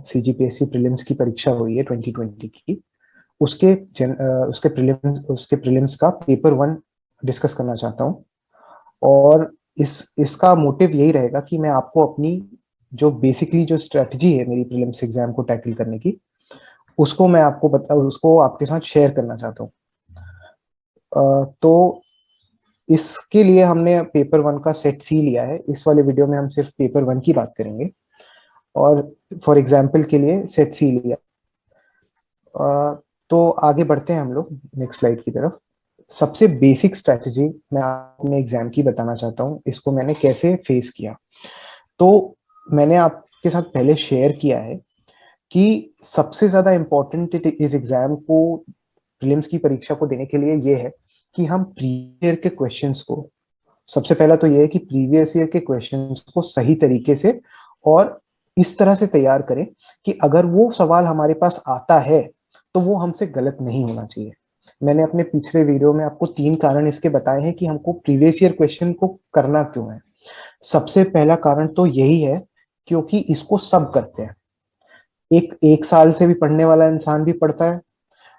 CGPSC prelims की परीक्षा हुई है 2020 की। उसके प्रीलिम्स का पेपर वन डिस्कस करना चाहता हूँ। और इसका मोटिव यही रहेगा कि मैं आपको अपनी जो बेसिकली जो स्ट्रेटजी है मेरी प्रीलिम्स एग्जाम को टैकल करने की, उसको आपके साथ शेयर करना चाहता हूँ। तो इसके लिए हमने पेपर वन का सेट सी लिया है। इस वाले वीडियो में हम सिर्फ पेपर वन की बात करेंगे और फॉर एग्जाम्पल के लिए सेट सी लिया। तो आगे बढ़ते हैं हम लोग नेक्स्ट स्लाइड की तरफ। सबसे बेसिक स्ट्रैटेजी मैं अपने एग्जाम की बताना चाहता हूँ, इसको मैंने कैसे फेस किया। तो मैंने आपके साथ पहले शेयर किया है कि सबसे ज्यादा इम्पोर्टेंट इस एग्जाम को, प्रीलिम्स की परीक्षा को देने के लिए ये है कि हम प्रीवियस ईयर के क्वेश्चंस को, सबसे पहला तो ये है कि प्रीवियस ईयर के क्वेश्चंस को सही तरीके से और इस तरह से तैयार करें कि अगर वो सवाल हमारे पास आता है तो वो हमसे गलत नहीं होना चाहिए। मैंने अपने पिछले वीडियो में आपको 3 कारण इसके बताए हैं कि हमको प्रीवियस ईयर क्वेश्चन को करना क्यों है। सबसे पहला कारण तो यही है क्योंकि इसको सब करते हैं। एक साल से भी पढ़ने वाला इंसान भी पढ़ता है,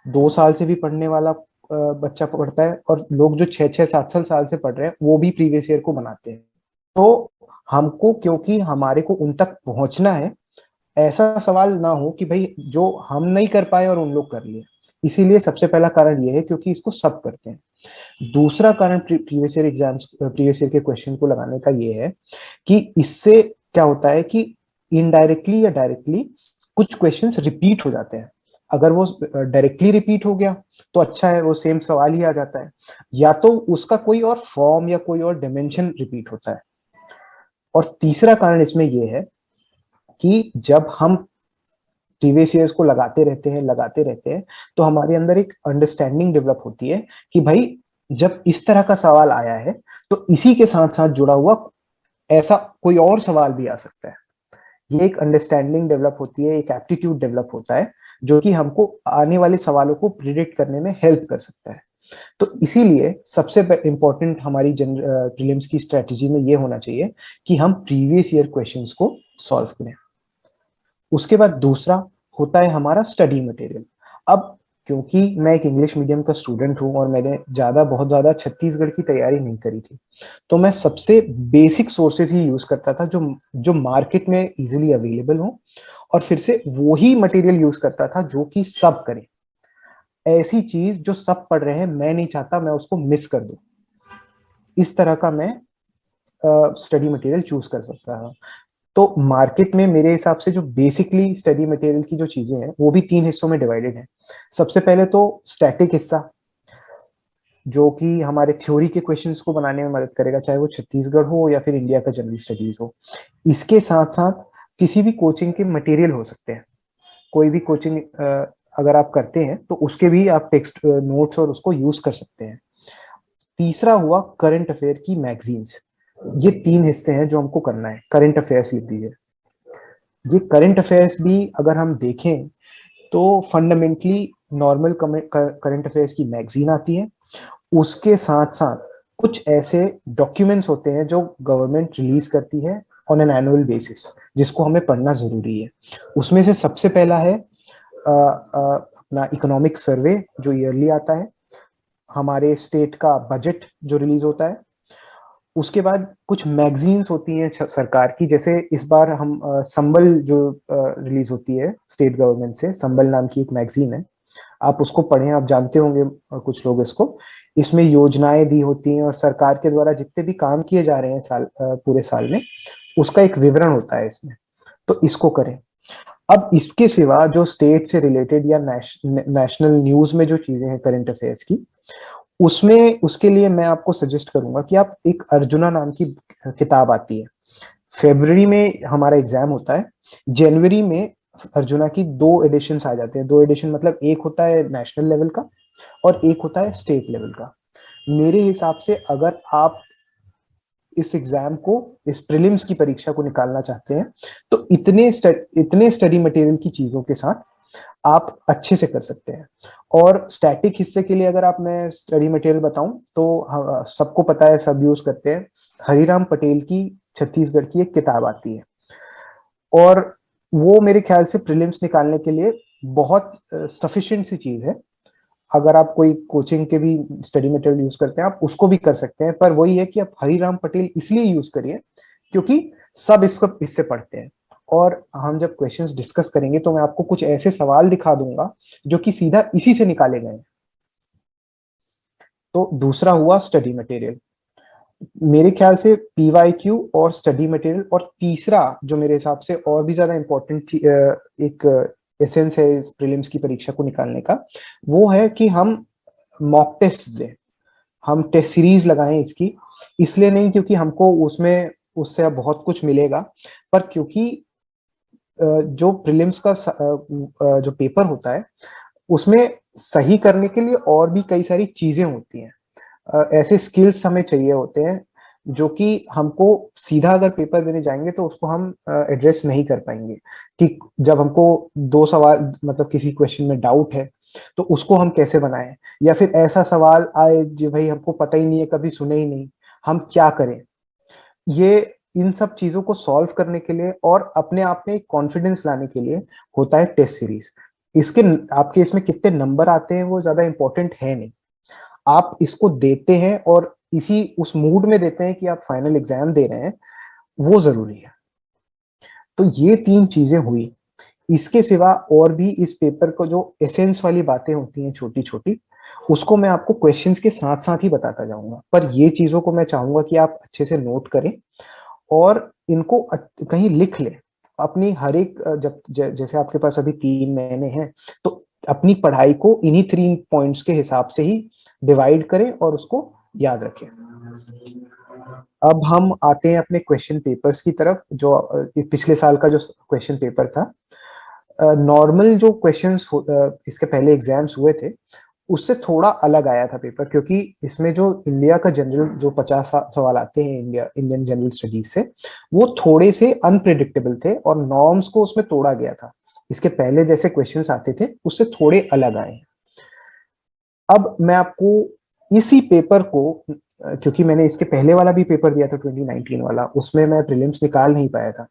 2 साल से भी पढ़ने वाला बच्चा पढ़ता है, और लोग जो 6-6 7 साल से पढ़ रहे हैं वो भी प्रीवियस ईयर को बनाते हैं। तो हमको, क्योंकि हमारे को उन तक पहुंचना है, ऐसा सवाल ना हो कि भाई जो हम नहीं कर पाए और उन लोग कर लिए। इसीलिए सबसे पहला कारण ये है क्योंकि इसको सब करते हैं। दूसरा कारण प्रीवियस ईयर के क्वेश्चन को लगाने का ये है कि इससे क्या होता है कि इनडायरेक्टली या डायरेक्टली कुछ क्वेश्चंस रिपीट हो जाते हैं। अगर वो डायरेक्टली रिपीट हो गया तो अच्छा है, वो सेम सवाल ही आ जाता है, या तो उसका कोई और फॉर्म या कोई और डायमेंशन रिपीट होता है। और तीसरा कारण इसमें यह है कि जब हम प्रीवियस ईयर्स को लगाते रहते हैं तो हमारे अंदर एक अंडरस्टैंडिंग डेवलप होती है कि भाई जब इस तरह का सवाल आया है तो इसी के साथ साथ जुड़ा हुआ ऐसा कोई और सवाल भी आ सकता है। ये एक अंडरस्टैंडिंग डेवलप होती है, एक एप्टीट्यूड डेवलप होता है जो कि हमको आने वाले सवालों को प्रिडिक्ट करने में हेल्प कर सकता है। तो इसीलिए सबसे इंपॉर्टेंट हमारी प्रीलिम्स की स्ट्रेटजी में ये होना चाहिए कि हम प्रीवियस ईयर क्वेश्चंस को सॉल्व करें। उसके बाद दूसरा होता है हमारा स्टडी मटेरियल। अब क्योंकि मैं एक इंग्लिश मीडियम का स्टूडेंट हूं और मैंने बहुत ज्यादा छत्तीसगढ़ की तैयारी नहीं करी थी, तो मैं सबसे बेसिक सोर्सेज ही यूज करता था जो जो मार्केट में इजीली अवेलेबल हो, और फिर से वो ही मटेरियल यूज करता था जो कि सब करे। ऐसी चीज जो सब पढ़ रहे हैं मैं नहीं चाहता मैं उसको मिस कर दूं, इस तरह का मैं स्टडी मटेरियल चूज कर सकता है। तो मार्केट में मेरे हिसाब से जो बेसिकली स्टडी मटेरियल की जो चीजें हैं वो भी 3 हिस्सों में डिवाइडेड है। सबसे पहले तो स्टैटिक हिस्सा, जो कि हमारे थ्योरी के क्वेश्चंस को बनाने में मदद करेगा, चाहे वो छत्तीसगढ़ हो या फिर इंडिया का जनरल स्टडीज हो। इसके साथ साथ किसी भी कोचिंग के मटेरियल हो सकते हैं। कोई भी कोचिंग अगर आप करते हैं तो उसके भी आप टेक्स्ट नोट्स और उसको यूज कर सकते हैं। तीसरा हुआ करंट अफेयर की मैगजीन्स। ये 3 हिस्से हैं जो हमको करना है। करंट अफेयर्स लिख दीजिए। ये करंट अफेयर्स भी अगर हम देखें तो फंडामेंटली नॉर्मल करंट अफेयर्स की मैगजीन आती है। उसके साथ साथ कुछ ऐसे डॉक्यूमेंट्स होते हैं जो गवर्नमेंट रिलीज करती है ऑन एन एनुअल बेसिस, जिसको हमें पढ़ना जरूरी है। उसमें से सबसे पहला है अपना इकोनॉमिक सर्वे जो ईयरली आता है, हमारे स्टेट का बजट जो रिलीज होता है। उसके बाद कुछ मैगजीन्स होती हैं सरकार की, जैसे इस बार हम संबल जो रिलीज होती है स्टेट गवर्नमेंट से, संबल नाम की एक मैगजीन है। आप उसको पढ़ें, आप जानते होंगे कुछ लोग इसको। इसमें योजनाएं दी होती हैं और सरकार के द्वारा जितने भी काम किए जा रहे हैं पूरे साल में, उसका एक विवरण होता है इसमें। तो इसको करें। अब इसके सिवा जो स्टेट से रिलेटेड या नेशनल न्यूज में जो चीजें हैं करंट अफेयर्स की, उसमें उसके लिए मैं आपको सजेस्ट करूंगा कि आप एक अर्जुना नाम की किताब आती है। फेब्रुवरी में हमारा एग्जाम होता है, जनवरी में अर्जुना की 2 एडिशंस आ जाते हैं। 2 एडिशन मतलब एक होता है नेशनल लेवल का और एक होता है स्टेट लेवल का। मेरे हिसाब से अगर आप इस एग्जाम को, इस प्रीलिम्स की परीक्षा को निकालना चाहते हैं तो इतने स्टडी मटेरियल की चीजों के साथ आप अच्छे से कर सकते हैं। और स्टैटिक हिस्से के लिए अगर आप मैं स्टडी मटेरियल बताऊं तो सबको पता है, सब यूज करते हैं, हरिराम पटेल की छत्तीसगढ़ की एक किताब आती है। और वो मेरे ख्याल से प्रीलिम्स निकालने के लिए बहुत सफिशिएंट सी चीज है। अगर आप कोई कोचिंग के भी स्टडी मटेरियल यूज करते हैं आप उसको भी कर सकते हैं, पर वही है कि आप हरिराम पटेल इसलिए यूज करिए क्योंकि सब इसको इससे पढ़ते हैं। और हम जब क्वेश्चंस डिस्कस करेंगे तो मैं आपको कुछ ऐसे सवाल दिखा दूंगा जो कि सीधा इसी से निकाले गए हैं। तो दूसरा हुआ स्टडी मटेरियल, मेरे ख्याल से पीवाईक्यू और स्टडी मटेरियल। और तीसरा जो मेरे हिसाब से और भी ज्यादा इम्पोर्टेंट एक एसेंस है इस प्रीलिम्स की परीक्षा को निकालने का, वो है कि हम मॉक टेस्ट दें, हम टेस्ट सीरीज लगाएं इसकी। इसलिए नहीं क्योंकि हमको उसमें उससे अब बहुत कुछ मिलेगा, पर क्योंकि जो प्रीलिम्स का जो पेपर होता है उसमें सही करने के लिए और भी कई सारी चीजें होती हैं। ऐसे स्किल्स हमें चाहिए होते हैं जो कि हमको सीधा अगर पेपर देने जाएंगे तो उसको हम एड्रेस नहीं कर पाएंगे। कि जब हमको दो सवाल मतलब किसी क्वेश्चन में डाउट है तो उसको हम कैसे बनाएं, या फिर ऐसा सवाल आए जो भाई हमको पता ही नहीं है, कभी सुने ही नहीं, हम क्या करें। ये इन सब चीजों को सॉल्व करने के लिए और अपने आप में कॉन्फिडेंस लाने के लिए होता है टेस्ट सीरीज। इसके आपके इसमें कितने नंबर आते हैं वो ज्यादा इंपॉर्टेंट है नहीं, आप इसको देते हैं और इसी उस मूड में देते हैं कि आप फाइनल एग्जाम दे रहे हैं, वो जरूरी है। तो ये तीन चीजें हुई। इसके सिवा और भी इस पेपर को जो एसेंस वाली बातें होती हैं छोटी छोटी, उसको मैं आपको क्वेश्चंस के साथ साथ ही बताता जाऊंगा, पर ये चीजों को मैं चाहूंगा कि आप अच्छे से नोट करें और इनको कहीं लिख लें। अपनी हर एक जैसे आपके पास अभी 3 महीने हैं तो अपनी पढ़ाई को इन्हीं 3 पॉइंट्स के हिसाब से ही डिवाइड करें और उसको याद रखें। अब हम आते हैं अपने क्वेश्चन पेपर्स की तरफ। जो पिछले साल का जो क्वेश्चन पेपर था, नॉर्मल जो क्वेश्चंस इसके पहले एग्जाम्स हुए थे उससे थोड़ा अलग आया था पेपर, क्योंकि इसमें जो इंडिया का जनरल जो 50 सवाल आते हैं इंडियन जनरल स्टडीज से, वो थोड़े से अनप्रिडिक्टेबल थे और नॉर्म्स को उसमें तोड़ा गया था। इसके पहले जैसे क्वेश्चंस आते थे उससे थोड़े अलग आए। अब मैं आपको इसी पेपर को, क्योंकि मैंने इसके पहले वाला भी पेपर दिया था 2019 वाला, उसमें मैं प्रीलिम्स निकाल नहीं पाया था,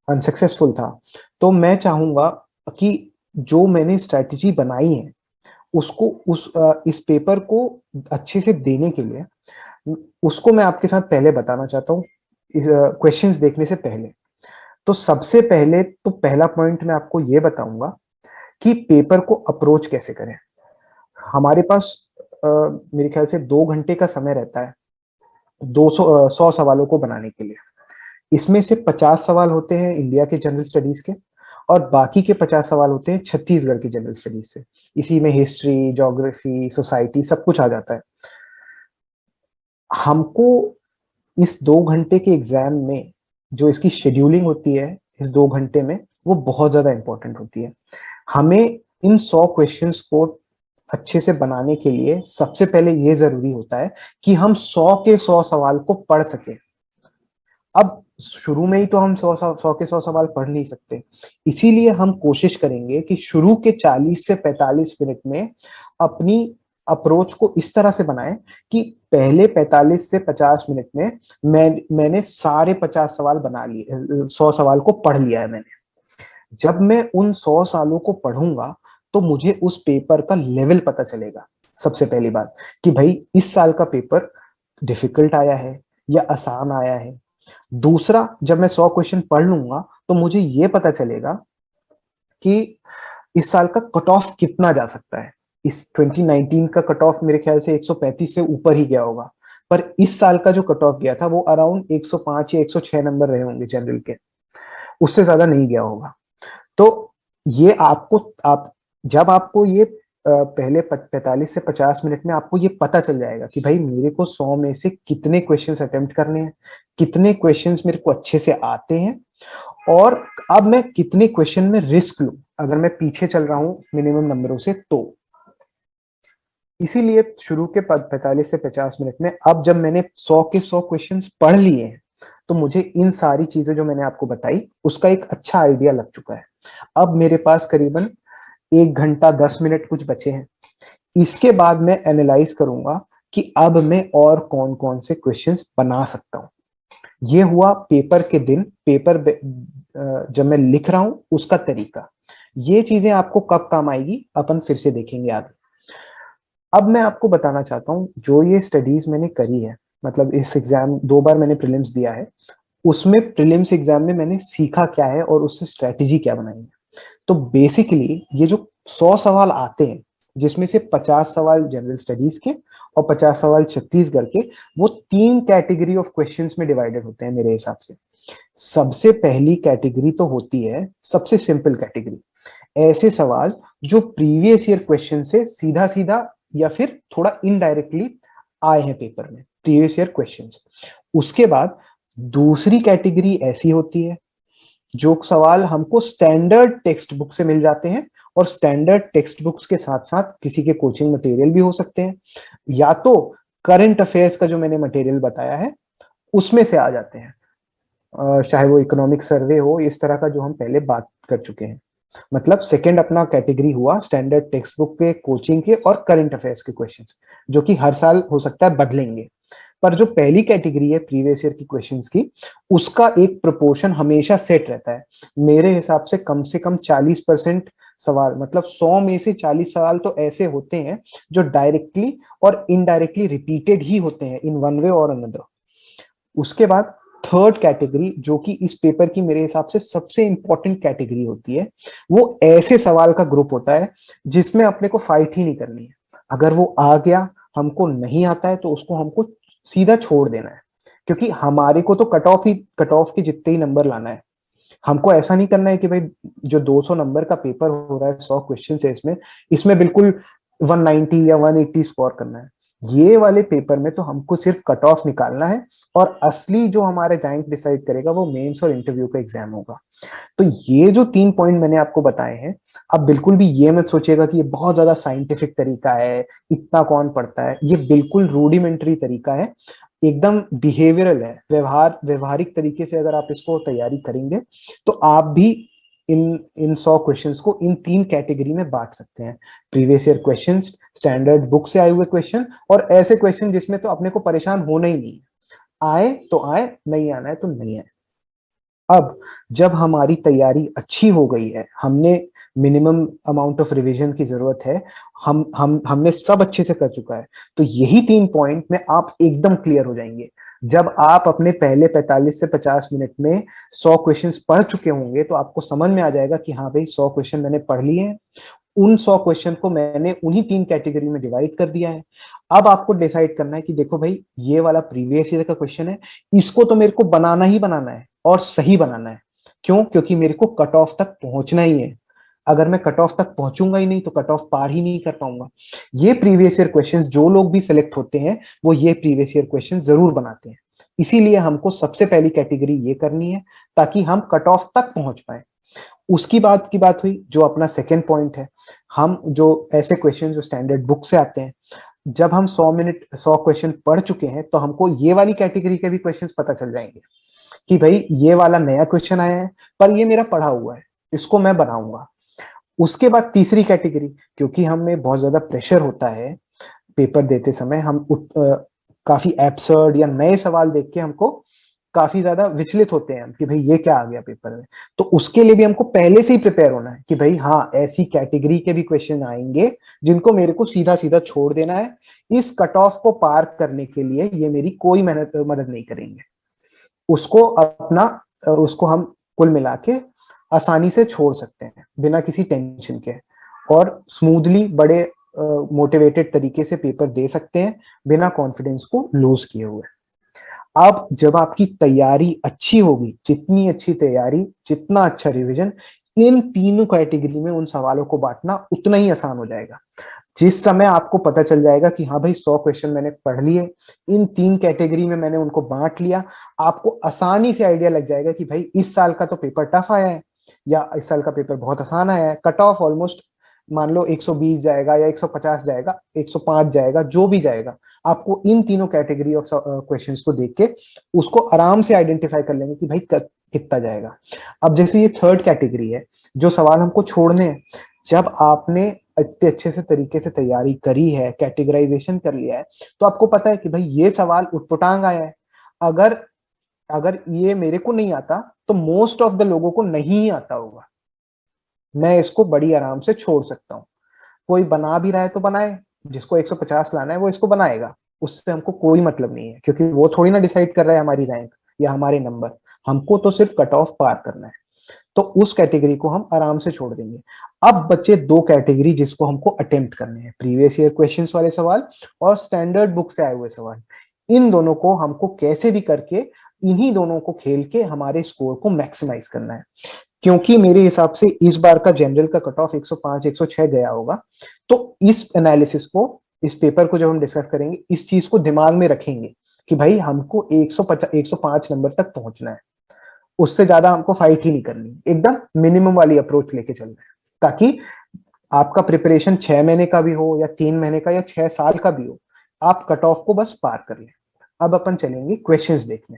अनसक्सेसफुल था। तो मैं चाहूंगा कि जो मैंने स्ट्रैटेजी बनाई है उसको इस पेपर को अच्छे से देने के लिए उसको मैं आपके साथ पहले बताना चाहता हूँ इस क्वेश्चंस देखने से पहले। तो सबसे पहले तो पहला पॉइंट मैं आपको ये बताऊंगा कि पेपर को अप्रोच कैसे करें। हमारे पास मेरे ख्याल से 2 घंटे का समय रहता है 100 सवालों को बनाने के लिए। इसमें से 50 सवाल होते हैं इंडिया के जनरल स्टडीज के और बाकी के 50 सवाल होते हैं छत्तीसगढ़ की जनरल स्टडीज से। इसी में हिस्ट्री, ज्योग्राफी, सोसाइटी सब कुछ आ जाता है। हमको इस 2 घंटे के एग्जाम में जो इसकी शेड्यूलिंग होती है इस 2 घंटे में, वो बहुत ज्यादा इंपॉर्टेंट होती है। हमें इन 100 क्वेश्चंस को अच्छे से बनाने के लिए सबसे पहले ये जरूरी होता है कि हम 100 के 100 सवाल को पढ़ सके। अब शुरू में ही तो हम 100 के 100 सवाल पढ़ नहीं सकते, इसीलिए हम कोशिश करेंगे कि शुरू के 40 से 45 मिनट में अपनी अप्रोच को इस तरह से बनाएं कि पहले 45 से 50 मिनट में मैंने सारे 50 सवाल बना लिए, 100 सवाल को पढ़ लिया है मैंने। जब मैं उन 100 सालों को पढ़ूंगा तो मुझे उस पेपर का लेवल पता चलेगा। सबसे पहली बात कि भाई इस साल का पेपर डिफिकल्ट आया है या आसान आया है। दूसरा, जब मैं 100 क्वेश्चन पढ़ लूंगा तो मुझे ये पता चलेगा कि इस साल का कट ऑफ कितना जा सकता है। इस 2019 का कट ऑफ मेरे ख्याल से 135 से ऊपर ही गया होगा, पर इस साल का जो कट ऑफ गया था वो अराउंड 105 या 106 नंबर रहे होंगे जनरल के, उससे ज्यादा नहीं गया होगा। तो ये आप जब आपको ये पहले 45 से 50 मिनट में आपको ये पता चल जाएगा कि भाई मेरे को 100 में से कितने क्वेश्चंस अटेम्प्ट करने हैं, कितने क्वेश्चंस मेरे को अच्छे से आते हैं, और अब मैं कितने क्वेश्चन में रिस्क लूं अगर मैं पीछे चल रहा हूं मिनिमम नंबरों से। तो इसीलिए शुरू के 45 से 50 मिनट में अब जब मैंने 100 के 100 क्वेश्चन पढ़ लिए हैं तो मुझे इन सारी चीजें जो मैंने आपको बताई उसका एक अच्छा आइडिया लग चुका है। अब मेरे पास करीबन 1 घंटा 10 मिनट कुछ बचे हैं। इसके बाद मैं एनालाइज करूंगा कि अब मैं और कौन कौन से क्वेश्चंस बना सकता हूं। ये हुआ पेपर के दिन, जब मैं लिख रहा हूं उसका तरीका। ये चीजें आपको कब काम आएगी अपन फिर से देखेंगे आगे। अब मैं आपको बताना चाहता हूँ, जो ये स्टडीज मैंने करी है, मतलब इस एग्जाम 2 बार मैंने प्रीलिम्स दिया है, उसमें प्रीलिम्स एग्जाम में मैंने सीखा क्या है और उससे स्ट्रेटेजी क्या बनाई है। तो बेसिकली ये जो 100 सवाल आते हैं, जिसमें से 50 सवाल जनरल स्टडीज के और 50 सवाल छत्तीसगढ़ के, वो 3 कैटेगरी ऑफ क्वेश्चंस में डिवाइडेड होते हैं मेरे हिसाब से। सबसे पहली कैटेगरी तो होती है सबसे सिंपल कैटेगरी, ऐसे सवाल जो प्रीवियस ईयर क्वेश्चन से सीधा सीधा या फिर थोड़ा इनडायरेक्टली आए हैं पेपर में, प्रीवियस ईयर क्वेश्चंस। उसके बाद दूसरी कैटेगरी ऐसी होती है जो सवाल हमको स्टैंडर्ड टेक्स्ट बुक से मिल जाते हैं, और स्टैंडर्ड टेक्स्ट बुक्स के साथ साथ किसी के कोचिंग मटेरियल भी हो सकते हैं, या तो करंट अफेयर्स का जो मैंने मटेरियल बताया है उसमें से आ जाते हैं, चाहे वो इकोनॉमिक सर्वे हो, इस तरह का जो हम पहले बात कर चुके हैं। मतलब सेकंड अपना कैटेगरी हुआ स्टैंडर्ड टेक्स्ट बुक के, कोचिंग के और करंट अफेयर्स के क्वेश्चंस, जो कि हर साल हो सकता है बदलेंगे। पर जो पहली कैटेगरी है प्रीवियस ईयर की क्वेश्चंस की, उसका एक प्रोपोर्शन हमेशा सेट रहता है। मेरे हिसाब से कम 40% सवाल, मतलब 100 में से 40 सवाल तो ऐसे होते हैं जो डायरेक्टली और इनडायरेक्टली रिपीटेड ही होते हैं इन वन वे और अनदर। उसके बाद थर्ड कैटेगरी, जो कि इस पेपर की मेरे हिसाब से सबसे इंपॉर्टेंट कैटेगरी होती है, वो ऐसे सवाल का ग्रुप होता है जिसमें अपने को फाइट ही नहीं करनी है। अगर वो आ गया, हमको नहीं आता है, तो उसको हमको सीधा छोड़ देना है, क्योंकि हमारे को तो कट ऑफ के जितने ही नंबर लाना है। हमको ऐसा नहीं करना है कि भाई जो 200 नंबर का पेपर हो रहा है, 100 क्वेश्चन है इसमें, इसमें बिल्कुल 190 या 180 स्कोर करना है। ये वाले पेपर में तो हमको सिर्फ कट ऑफ निकालना है, और असली जो हमारे रैंक डिसाइड करेगा वो मेंस और इंटरव्यू का एग्जाम होगा। तो ये जो 3 पॉइंट मैंने आपको बताए हैं, अब बिल्कुल भी ये मत सोचिएगा कि ये बहुत ज्यादा साइंटिफिक तरीका है, इतना कौन पढ़ता है। ये बिल्कुल रूडिमेंट्री तरीका है, एकदम बिहेवियरल है, व्यवहारिक तरीके से अगर आप इसको तैयारी करेंगे तो आप भी इन इन 100 क्वेश्चंस को इन 3 कैटेगरी में बांट सकते हैं। Previous year questions, standard book से आए हुए क्वेश्चन, और ऐसे क्वेश्चन जिसमें तो अपने को परेशान होना ही नहीं है, आए तो आए, नहीं आना है तो नहीं आए। अब जब हमारी तैयारी अच्छी हो गई है, हमने मिनिमम अमाउंट ऑफ रिवीजन की जरूरत है, हमने सब अच्छे से कर चुका है, तो यही 3 पॉइंट में आप एकदम क्लियर हो जाएंगे। जब आप अपने पहले 45 से 50 मिनट में 100 क्वेश्चंस पढ़ चुके होंगे, तो आपको समझ में आ जाएगा कि हाँ भाई 100 क्वेश्चन मैंने पढ़ लिए हैं। उन 100 क्वेश्चन को मैंने उन्हीं 3 कैटेगरी में डिवाइड कर दिया है। अब आपको डिसाइड करना है कि देखो भाई, ये वाला प्रीवियस ईयर का क्वेश्चन है, इसको तो मेरे को बनाना ही बनाना है और सही बनाना है। क्यों? क्योंकि मेरे को कट ऑफ तक पहुंचना ही है। अगर मैं कट ऑफ तक पहुंचूंगा ही नहीं तो कट ऑफ पार ही नहीं कर पाऊंगा। ये प्रीवियस ईयर क्वेश्चंस जो लोग भी सिलेक्ट होते हैं, वो ये प्रीवियस ईयर क्वेश्चन जरूर बनाते हैं। इसीलिए हमको सबसे पहली कैटेगरी ये करनी है, ताकि हम कट ऑफ तक पहुंच पाए। उसकी बात की बात हुई जो अपना सेकेंड पॉइंट है, हम जो ऐसे क्वेश्चन जो स्टैंडर्ड बुक से आते हैं, जब हम 100 क्वेश्चन पढ़ चुके हैं, तो हमको ये वाली कैटेगरी के भी क्वेश्चंस पता चल जाएंगे कि भाई ये वाला नया क्वेश्चन आया है, पर ये मेरा पढ़ा हुआ है, इसको मैं बनाऊंगा। उसके बाद तीसरी कैटेगरी, क्योंकि हमें बहुत ज्यादा प्रेशर होता है पेपर देते समय, काफी एब्सर्ड या नए सवाल देख के हमको काफी ज्यादा विचलित होते हैं हम कि भाई ये क्या आ गया पेपर में। तो उसके लिए भी हमको पहले से ही प्रिपेयर होना है कि भाई हाँ, ऐसी कैटेगरी के भी क्वेश्चन आएंगे जिनको मेरे को सीधा सीधा छोड़ देना है। इस कट ऑफ को पार करने के लिए ये मेरी कोई मदद नहीं करेंगे। उसको हम कुल मिला के आसानी से छोड़ सकते हैं बिना किसी टेंशन के, और स्मूथली बड़े मोटिवेटेड तरीके से पेपर दे सकते हैं, बिना कॉन्फिडेंस को लूज किए हुए। अब जब आपकी तैयारी अच्छी होगी, जितनी अच्छी तैयारी, जितना अच्छा रिवीजन, इन तीनों कैटेगरी में उन सवालों को बांटना उतना ही आसान हो जाएगा। जिस समय आपको पता चल जाएगा कि हाँ भाई 100 क्वेश्चन मैंने पढ़ लिए, इन 3 कैटेगरी में मैंने उनको बांट लिया, आपको आसानी से आइडिया लग जाएगा कि भाई इस साल का तो पेपर टफ आया है, या इस साल का पेपर बहुत आसान आया है। कट ऑफ ऑलमोस्ट मान लो 120 जाएगा या 150 जाएगा, 105 जाएगा, जो भी जाएगा, आपको इन तीनों कैटेगरी ऑफ क्वेश्चंस को देख के उसको आराम से आइडेंटिफाई कर लेंगे कि भाई कितना जाएगा। अब जैसे ये थर्ड कैटेगरी है, जो सवाल हमको छोड़ने हैं, जब आपने इतने अच्छे से तरीके से तैयारी करी है, कैटेगराइजेशन कर लिया है, तो आपको पता है कि भाई ये सवाल उटपटांग आया है। अगर अगर ये मेरे को नहीं आता तो मोस्ट ऑफ द लोगों को नहीं आता होगा, मैं इसको बड़ी आराम से छोड़ सकता हूँ। कोई बना भी रहा है तो बनाए, जिसको 150 लाना है वो इसको बनाएगा, उससे हमको कोई मतलब नहीं है, क्योंकि वो थोड़ी ना डिसाइड कर रहा है हमारी रैंक या हमारे नंबर, हमको तो सिर्फ कट ऑफ पार करना है। तो उस कैटेगरी को हम आराम से छोड़ देंगे। अब बचे दो कैटेगरी जिसको हमको अटेम्प्ट करने हैं, प्रीवियस ईयर क्वेश्चंस वाले सवाल और स्टैंडर्ड बुक से आए हुए सवाल। इन दोनों को हमको कैसे भी करके, इन्हीं दोनों को खेल के हमारे स्कोर को मैक्सिमाइज करना है। क्योंकि मेरे हिसाब से इस बार का जनरल का कट ऑफ 105 106 गया होगा, तो इस एनालिसिस को, इस पेपर को जब हम डिस्कस करेंगे, इस चीज को दिमाग में रखेंगे कि भाई हमको 150 105 नंबर तक पहुंचना है, उससे ज्यादा हमको फाइट ही नहीं करनी, एकदम मिनिमम वाली अप्रोच लेके चलना है, ताकि आपका प्रिपरेशन 6 महीने का भी हो या 3 महीने का या 6 साल का भी हो, आप कट ऑफ को बस पार कर लें। अब अपन चलेंगे क्वेश्चंस देखने।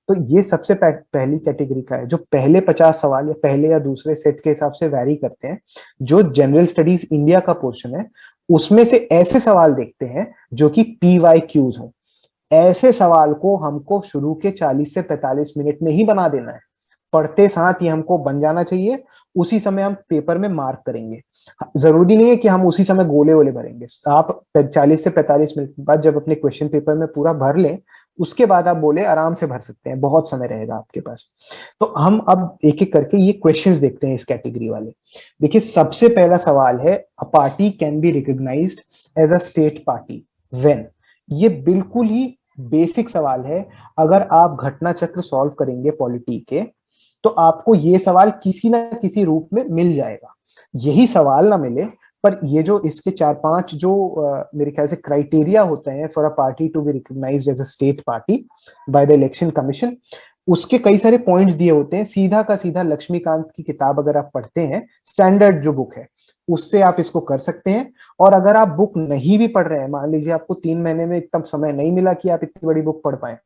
तो ये सबसे पहली कैटेगरी का है, जो पहले 50 सवाल या पहले या दूसरे सेट के हिसाब से वैरी करते हैं। जो जनरल स्टडीज इंडिया का पोर्शन है, उसमें से ऐसे सवाल देखते हैं जो कि PYQs हो। ऐसे सवाल को हमको शुरू के 40 से 45 मिनट में ही बना देना है, पढ़ते साथ ही हमको बन जाना चाहिए, उसी समय हम पेपर में मार्क करेंगे। जरूरी नहीं है कि हम उसी समय गोले वोले भरेंगे, आप 40 से 45 मिनट बाद जब अपने क्वेश्चन पेपर में पूरा भर लें, उसके बाद आप बोले आराम से भर सकते हैं, बहुत समय रहेगा आपके पास। तो हम अब एक एक करके ये क्वेश्चंस देखते हैं इस कैटेगरी वाले। देखिए, सबसे पहला सवाल है, a party can be recognised as a state party when. ये बिल्कुल ही बेसिक सवाल है। अगर आप घटना चक्र सॉल्व करेंगे पॉलिटी के, तो आपको ये सवाल किसी ना किसी रूप में मिल जाएगा। यही सवाल ना मिले, पर ये जो इसके 4-5 जो मेरे ख्याल से क्राइटेरिया होते हैं for a party to be recognised as a state party by the election commission, उसके कई सारे पॉइंट्स दिए होते हैं। सीधा का सीधा लक्ष्मीकांत की किताब अगर आप पढ़ते हैं, स्टैंडर्ड जो बुक है, उससे आप इसको कर सकते हैं। और अगर आप बुक नहीं भी पढ़ रहे हैं, मान लीजिए आपको 3 महीने में इतना समय नहीं मिला कि आप इतनी बड़ी बुक पढ़ पाए,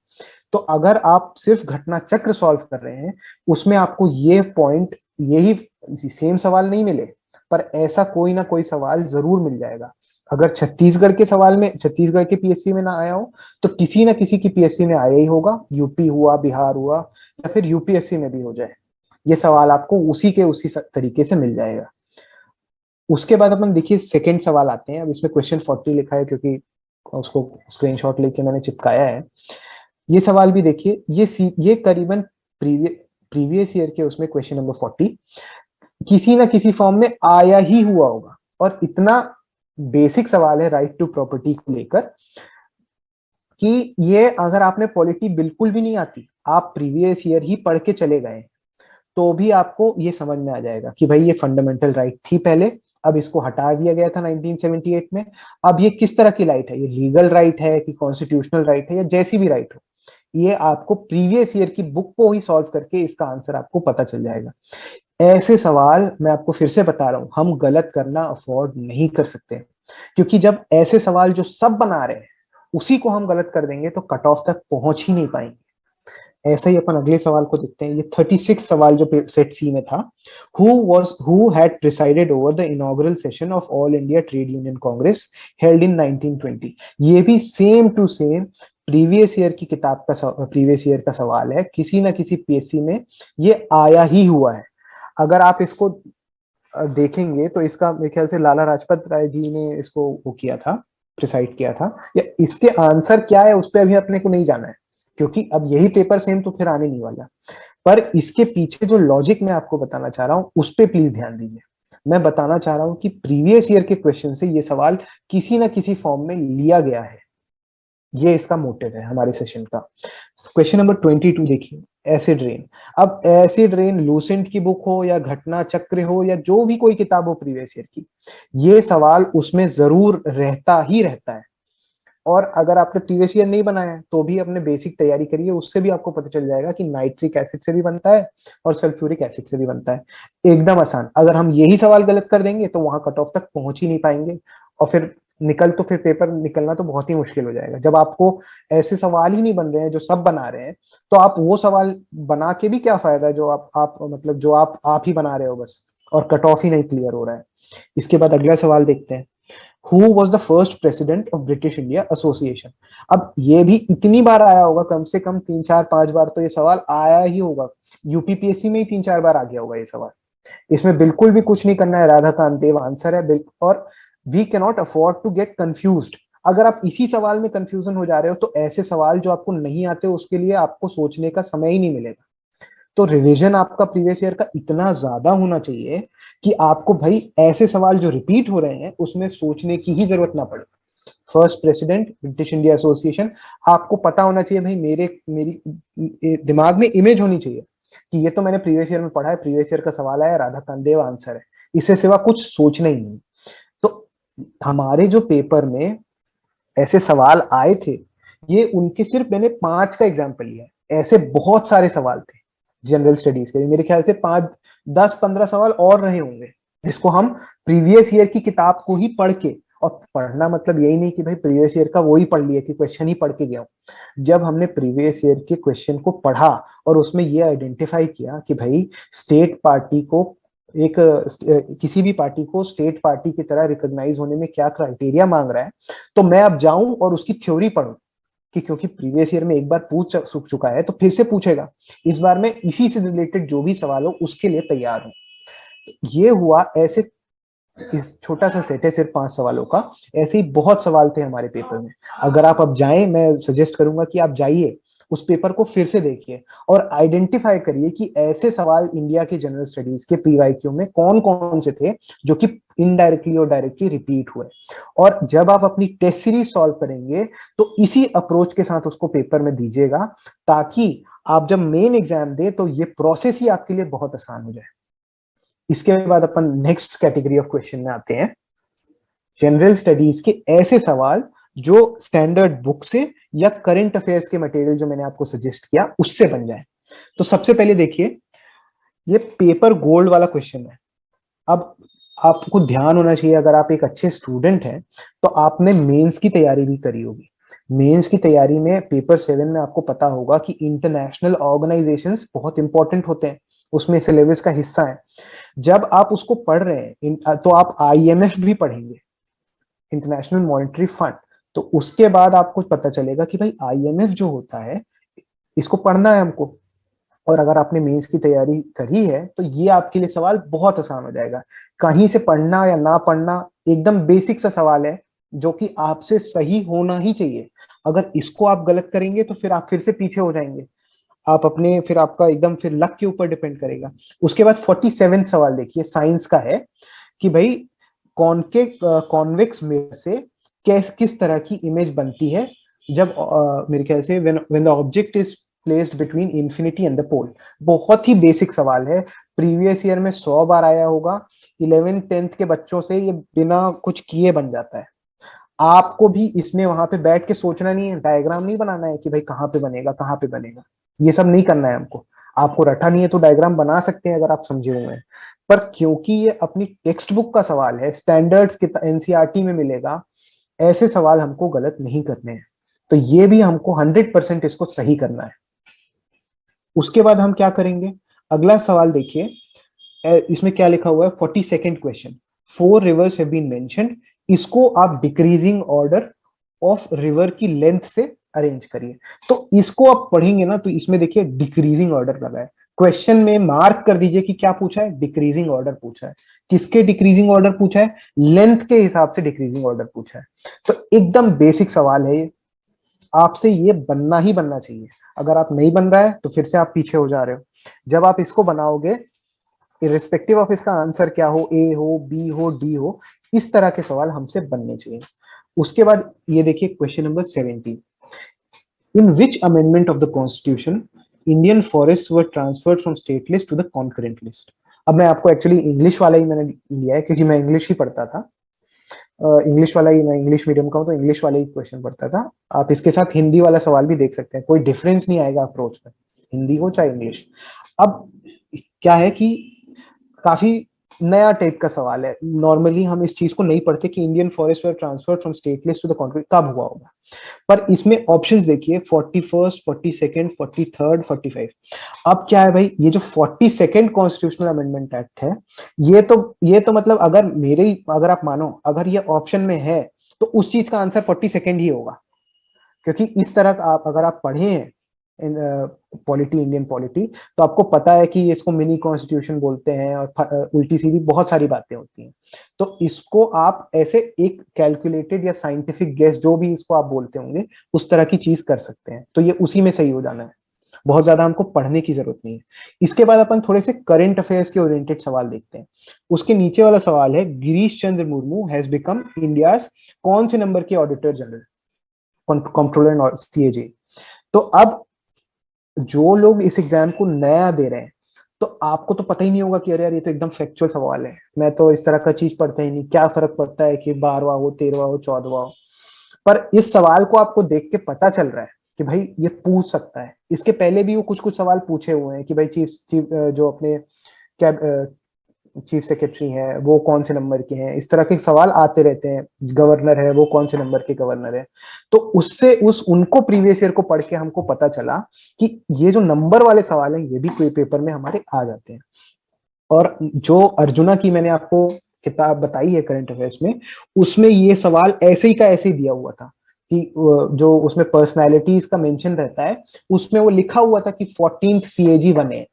तो अगर आप सिर्फ घटना चक्र सॉल्व कर रहे हैं, उसमें आपको ये पॉइंट, यही सेम सवाल नहीं मिले, पर ऐसा कोई ना कोई सवाल जरूर मिल जाएगा। अगर छत्तीसगढ़ के सवाल में, छत्तीसगढ़ के PSC में ना आया हो, तो किसी ना किसी की PSC में आया ही होगा, यूपी हुआ, बिहार हुआ, या फिर UPSC में भी हो जाए, ये सवाल आपको उसी के उसी तरीके से मिल जाएगा। उसके बाद अपन देखिए सेकंड सवाल आते हैं। अब इसमें क्वेश्चन 40 लिखा है क्योंकि उसको स्क्रीनशॉट लेके मैंने चिपकाया है। ये सवाल भी देखिए, ये करीबन प्रीवियस ईयर के उसमें क्वेश्चन नंबर 40 किसी ना किसी फॉर्म में आया ही हुआ होगा। और इतना बेसिक सवाल है राइट टू प्रॉपर्टी को लेकर, कि ये अगर आपने पॉलिटी बिल्कुल भी नहीं आती, आप प्रीवियस ईयर ही पढ़ के चले गए, तो भी आपको ये समझ में आ जाएगा कि भाई ये फंडामेंटल राइट थी पहले, अब इसको हटा दिया गया था 1978 में। अब ये किस तरह की राइट है, ये लीगल राइट है कि कॉन्स्टिट्यूशनल राइट है, या जैसी भी राइट हो, ये आपको प्रीवियस ईयर की बुक को ही सॉल्व करके इसका आंसर आपको पता चल जाएगा। ऐसे सवाल, मैं आपको फिर से बता रहा हूं, हम गलत करना अफोर्ड नहीं कर सकते, क्योंकि जब ऐसे सवाल जो सब बना रहे हैं उसी को हम गलत कर देंगे, तो कट ऑफ तक पहुंच ही नहीं पाएंगे। ऐसा ही अपन अगले सवाल को देखते हैं। ये 36 सवाल जो सेट सी में था, who had presided over the inaugural session of All India Trade Union Congress held in 1920। ये भी same to same previous year की किताब का, प्रीवियस ईयर का सवाल है, किसी ना किसी PSC में ये आया ही हुआ है। अगर आप इसको देखेंगे तो इसका मेरे ख्याल से लाला लाजपत राय जी ने इसको वो किया था, प्रिसाइड किया था। या इसके आंसर क्या है उस पर अभी अपने को नहीं जाना है, क्योंकि अब यही पेपर सेम तो फिर आने नहीं वाला। पर इसके पीछे जो लॉजिक मैं आपको बताना चाह रहा हूं, उस पर प्लीज ध्यान दीजिए। मैं बताना चाह रहा हूं कि प्रीवियस ईयर के क्वेश्चन से ये सवाल किसी ना किसी फॉर्म में लिया गया है, ये इसका मोटिव है हमारे सेशन का। क्वेश्चन नंबर 22 देखिए, एसिड रेन। अब एसिड रेन लूसेंट की बुक हो या घटना चक्र हो या जो भी कोई किताब हो प्रीवियस ईयर की, ये सवाल उसमें जरूर रहता ही रहता है। और अगर आपने प्रीवियस ईयर नहीं बनाया है तो भी अपने बेसिक तैयारी करिए, उससे भी आपको पता चल जाएगा कि नाइट्रिक एसिड से भी बनता है और सल्फ्यूरिक एसिड से भी बनता है। एकदम आसान। अगर हम यही सवाल गलत कर देंगे तो वहां कट ऑफ तक पहुंच ही नहीं पाएंगे, और फिर पेपर निकलना तो बहुत ही मुश्किल हो जाएगा। जब आपको ऐसे सवाल ही नहीं बन रहे हैं जो सब बना रहे हैं, तो आप वो सवाल बना के भी क्या फायदा है जो आप मतलब जो आप ही बना रहे हो बस, और कट ऑफ ही नहीं क्लियर हो रहा है। इसके बाद अगला सवाल देखते हैं। Who was the first president of British India association. अब ये भी इतनी बार आया होगा, कम से कम 3 4 5 बार तो ये सवाल आया ही होगा। यूपीपीएससी में ही 3 4 बार आ गया होगा ये सवाल। इसमें बिल्कुल भी कुछ नहीं करना है, राधाकांत देव आंसर है। और we can not afford to get confused. अगर आप इसी सवाल में कंफ्यूजन हो जा रहे हो तो ऐसे सवाल जो आपको नहीं आते उसके लिए आपको सोचने का समय ही नहीं मिलेगा। तो रिवीजन आपका प्रीवियस ईयर का इतना ज्यादा होना चाहिए कि आपको भाई ऐसे सवाल जो रिपीट हो रहे हैं उसमें सोचने की ही जरूरत ना पड़े। First president British India association, आपको पता होना चाहिए भाई, मेरी दिमाग में इमेज होनी चाहिए कि ये तो मैंने प्रीवियस ईयर में पढ़ा है, प्रीवियस ईयर का सवाल आया, राधा कांदेव आंसर है, इससे सिवा कुछ सोचना ही नहीं। तो हमारे जो पेपर में ऐसे सवाल आए थे, ये उनके सिर्फ मैंने 5 का एग्जाम्पल लिया है, ऐसे बहुत सारे सवाल थे जनरल स्टडीज के। मेरे ख्याल से 5 10 15 सवाल और रहे होंगे जिसको हम प्रीवियस ईयर की किताब को ही पढ़ के, और पढ़ना मतलब यही नहीं कि भाई प्रीवियस ईयर का वो ही पढ़ लिया कि क्वेश्चन ही पढ़ के गया हूं। जब हमने प्रीवियस ईयर के क्वेश्चन को पढ़ा और उसमें ये आइडेंटिफाई किया कि भाई स्टेट पार्टी को एक किसी भी पार्टी को स्टेट पार्टी की तरह रिकॉग्नाइज होने में क्या क्राइटेरिया मांग रहा है, तो मैं अब जाऊं और उसकी थ्योरी पढूं कि क्योंकि प्रीवियस ईयर में एक बार पूछ चुका है तो फिर से पूछेगा, इस बार मैं इसी से रिलेटेड जो भी सवाल हो उसके लिए तैयार हूं। ये हुआ ऐसे, इस छोटा सा सेट है सिर्फ 5 सवालों का, ऐसे ही बहुत सवाल थे हमारे पेपर में। अगर आप अब जाएं, मैं सजेस्ट करूंगा कि आप जाइए उस पेपर को फिर से देखिए और आइडेंटिफाई करिए कि ऐसे सवाल इंडिया के जनरल स्टडीज के पीवाईक्यू में कौन कौन से थे जो कि इनडायरेक्टली और डायरेक्टली रिपीट हुए। और जब आप अपनी टेस्ट सीरीज सॉल्व करेंगे तो इसी अप्रोच के साथ उसको पेपर में दीजिएगा, ताकि आप जब मेन एग्जाम दे तो ये प्रोसेस ही आपके लिए बहुत आसान हो जाए। इसके बाद अपन नेक्स्ट कैटेगरी ऑफ क्वेश्चन में आते हैं, जनरल स्टडीज के ऐसे सवाल जो स्टैंडर्ड बुक से या करंट अफेयर्स के मटेरियल जो मैंने आपको सजेस्ट किया उससे बन जाए। तो सबसे पहले देखिए, ये पेपर गोल्ड वाला क्वेश्चन है। अब आपको ध्यान होना चाहिए, अगर आप एक अच्छे स्टूडेंट हैं तो आपने मेंस की तैयारी भी करी होगी। मेंस की तैयारी में पेपर 7 में आपको पता होगा कि इंटरनेशनल ऑर्गेनाइजेशंस बहुत इंपॉर्टेंट होते हैं, उसमें सिलेबस का हिस्सा है। जब आप उसको पढ़ रहे हैं तो आप आईएमएफ भी पढ़ेंगे, इंटरनेशनल मॉनेटरी फंड। तो उसके बाद आपको पता चलेगा कि भाई आईएमएफ जो होता है इसको पढ़ना है हमको। और अगर आपने मेंस की तैयारी करी है तो ये आपके लिए सवाल बहुत आसान हो जाएगा। कहीं से पढ़ना या ना पढ़ना, एकदम बेसिक सा सवाल है जो कि आपसे सही होना ही चाहिए। अगर इसको आप गलत करेंगे तो फिर आप फिर से पीछे हो जाएंगे, आप अपने फिर आपका एकदम फिर लक के ऊपर डिपेंड करेगा। उसके बाद 47 सवाल देखिए, साइंस का है कि भाई कॉन्वेक्स मिरर से किस तरह की इमेज बनती है जब मेरे ख्याल से when the object is placed between infinity and the pole. बहुत ही बेसिक सवाल है, प्रीवियस ईयर में 100 बार आया होगा। 11th 10th के बच्चों से ये बिना कुछ किए बन जाता है। आपको भी इसमें वहां पे बैठ के सोचना नहीं है, डायग्राम नहीं बनाना है कि भाई कहाँ पे बनेगा कहाँ पे बनेगा, ये सब नहीं करना है हमको। आपको रटा नहीं है तो डायग्राम बना सकते हैं अगर आप समझे हुए हैं, पर क्योंकि ये अपनी टेक्स्ट बुक का सवाल है, स्टैंडर्ड्स के एनसीईआरटी में मिलेगा, ऐसे सवाल हमको गलत नहीं करने हैं। तो ये भी हमको 100% इसको सही करना है। उसके बाद हम क्या करेंगे, अगला सवाल देखिए, इसमें क्या लिखा हुआ है, 42nd question, 4 rivers have been mentioned, इसको आप डिक्रीजिंग ऑर्डर ऑफ रिवर की लेंथ से अरेंज करिए। तो इसको आप पढ़ेंगे ना तो इसमें देखिए डिक्रीजिंग ऑर्डर लगा है, क्वेश्चन में मार्क कर दीजिए कि क्या पूछा है, डिक्रीजिंग ऑर्डर पूछा है। किसके डिक्रीजिंग ऑर्डर पूछा है, लेंथ के हिसाब से डिक्रीजिंग ऑर्डर पूछा है। तो एकदम बेसिक सवाल है ये, आपसे ये बनना ही बनना चाहिए। अगर आप नहीं बन रहा है तो फिर से आप पीछे हो जा रहे हो। जब आप इसको बनाओगे, इरिस्पेक्टिव ऑफ इसका आंसर क्या हो, ए हो बी हो डी हो, इस तरह के सवाल हमसे बनने चाहिए। उसके बाद ये देखिए question number 17, in which amendment of the constitution Indian forest were transferred from state list to the concurrent list. अब मैं आपको एक्चुअली इंग्लिश वाला ही मैंने लिया है क्योंकि मैं इंग्लिश ही पढ़ता था, इंग्लिश वाला ही, मैं इंग्लिश मीडियम का हूं तो इंग्लिश वाले ही क्वेश्चन पढ़ता था। आप इसके साथ हिंदी वाला सवाल भी देख सकते हैं, कोई डिफरेंस नहीं आएगा अप्रोच में, हिंदी हो चाहे इंग्लिश। अब क्या है कि काफी नया टाइप का सवाल है। नॉर्मली हम इस चीज को नहीं पढ़ते कि Indian forest were transfer from state list to the country कब हुआ होगा। पर इसमें ऑप्शंस देखिए, 41st, 42nd, 43rd, 45। अब क्या है भाई, ये जो 42nd कॉन्स्टिट्यूशनल अमेंडमेंट एक्ट है, ये तो मतलब अगर आप मानो अगर ये ऑप्शन में है तो उस चीज का आंसर 42nd ही होगा। क्योंकि इस तरह का आप अगर आप पढ़े हैं पॉलिटी, इंडियन पॉलिटी, तो आपको पता है कि इसको मिनी कॉन्स्टिट्यूशन बोलते हैं और उल्टी सीधी बहुत सारी बातें होती हैं। तो इसको आप ऐसे एक कैलकुलेटेड या साइंटिफिक गेस, जो भी इसको आप बोलते होंगे, उस तरह की चीज कर सकते हैं। तो ये उसी में सही हो जाना है, बहुत ज्यादा हमको पढ़ने की जरूरत नहीं है। इसके बाद अपन थोड़े से करंट अफेयर्स के ओरिएंटेड सवाल देखते हैं। उसके नीचे वाला सवाल है, Girish Chandra Murmu has become India कौन से नंबर के ऑडिटर जनरल, कंट्रोलर और सीएजी। तो अब जो लोग इस एग्जाम को नया दे रहे हैं, तो आपको तो पता ही नहीं होगा कि अरे यार ये तो एकदम फैक्चुअल सवाल है, मैं तो इस तरह का चीज पढ़ता ही नहीं, क्या फर्क पड़ता है कि 12वां हो, 13वां हो, 14वां हो। पर इस सवाल को आपको देख के पता चल रहा है कि भाई ये पूछ सकता है। इसके पहले भी वो कुछ कुछ सवाल पूछे हुए हैं कि भाई चीफ चीफ जो अपने कैब चीफ सेक्रेटरी हैं वो कौन से नंबर के हैं, इस तरह के सवाल आते रहते हैं। गवर्नर है वो कौन से नंबर के गवर्नर है। तो उससे उनको प्रीवियस ईयर को पढ़ के हमको पता चला कि ये जो नंबर वाले सवाल हैं ये भी कोई पेपर में हमारे आ जाते हैं। और जो अर्जुना की मैंने आपको किताब बताई है करंट अफेयर्स में, उसमें ये सवाल ऐसे ही का ऐसे ही दिया हुआ था कि जो उसमें पर्सनैलिटीज का मेंशन रहता है, उसमें वो लिखा हुआ था कि 14th सीएजी बने।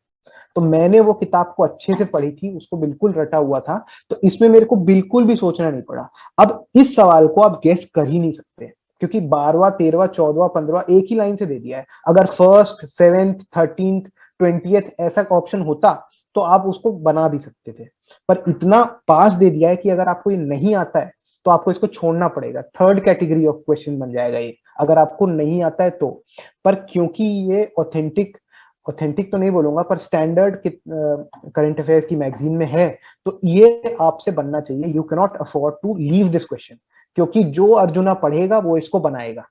तो मैंने वो किताब को अच्छे से पढ़ी थी, उसको बिल्कुल रटा हुआ था। तो इसमें मेरे को बिल्कुल भी सोचना नहीं पड़ा। अब इस सवाल को आप गेस कर ही नहीं सकते, क्योंकि 12वां, 13वां, 14वां, 15वां एक ही लाइन से दे दिया है। अगर फर्स्ट, 7th, 13th, 20th ऐसा ऑप्शन होता तो आप उसको बना भी सकते थे। पर इतना पास दे दिया है कि अगर आपको ये नहीं आता है तो आपको इसको छोड़ना पड़ेगा। थर्ड कैटेगरी ऑफ क्वेश्चन बन जाएगा ये, अगर आपको नहीं आता है तो। पर क्योंकि ये ऑथेंटिक ऑथेंटिक तो नहीं बोलूंगा, पर स्टैंडर्ड करंट अफेयर्स की मैगजीन में है, तो ये आपसे बनना चाहिए। You can not afford to leave this question, क्योंकि जो अर्जुना पढ़ेगा वो इसको बनाएगा।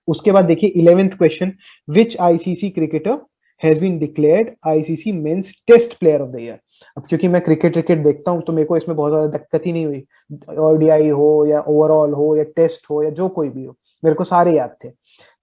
उसके बाद देखिए 11th question, which ICC cricketer has been declared ICC men's test player of the year. अब क्योंकि मैं क्रिकेट देखता हूं तो मेरे को इसमें बहुत ज्यादा दिक्कत ही नहीं हुई। ओडीआई हो या ओवरऑल हो या टेस्ट हो या जो कोई भी हो, मेरे को सारे याद थे।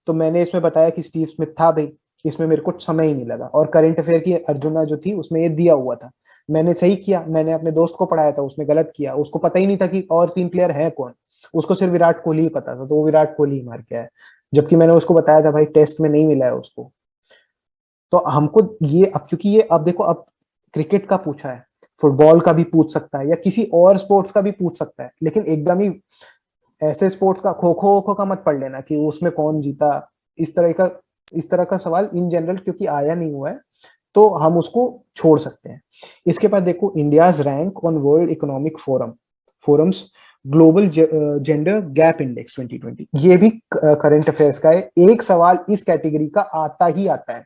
तो मैंने इसमें बताया कि स्टीव स्मिथ था भाई, इसमें मेरे को समय ही नहीं लगा। और करंट अफेयर की अर्जुना जो थी उसमें ये दिया हुआ था, मैंने सही किया। मैंने अपने दोस्त को पढ़ाया था, उसने गलत किया, उसको पता ही नहीं था कि और 3 प्लेयर है कौन। उसको सिर्फ विराट कोहली ही पता था, तो वो विराट कोहली ही मार के आया। जबकि मैंने उसको बताया था भाई टेस्ट में नहीं मिला है उसको। तो हमको ये, अब क्योंकि ये, अब देखो, अब क्रिकेट का पूछा है, फुटबॉल का भी पूछ सकता है या किसी और स्पोर्ट्स का भी पूछ सकता है, लेकिन एकदम ही ऐसे स्पोर्ट्स का, खो खो खो का मत पढ़ लेना कि उसमें कौन जीता। इस तरह का इस तरह का सवाल इन जनरल क्योंकि आया नहीं हुआ है, तो हम उसको छोड़ सकते हैं। इसके बाद देखो, India's rank on world economic forums global gender gap index 2020, ये भी करंट अफेयर्स का है। एक सवाल इस कैटेगरी का आता ही आता है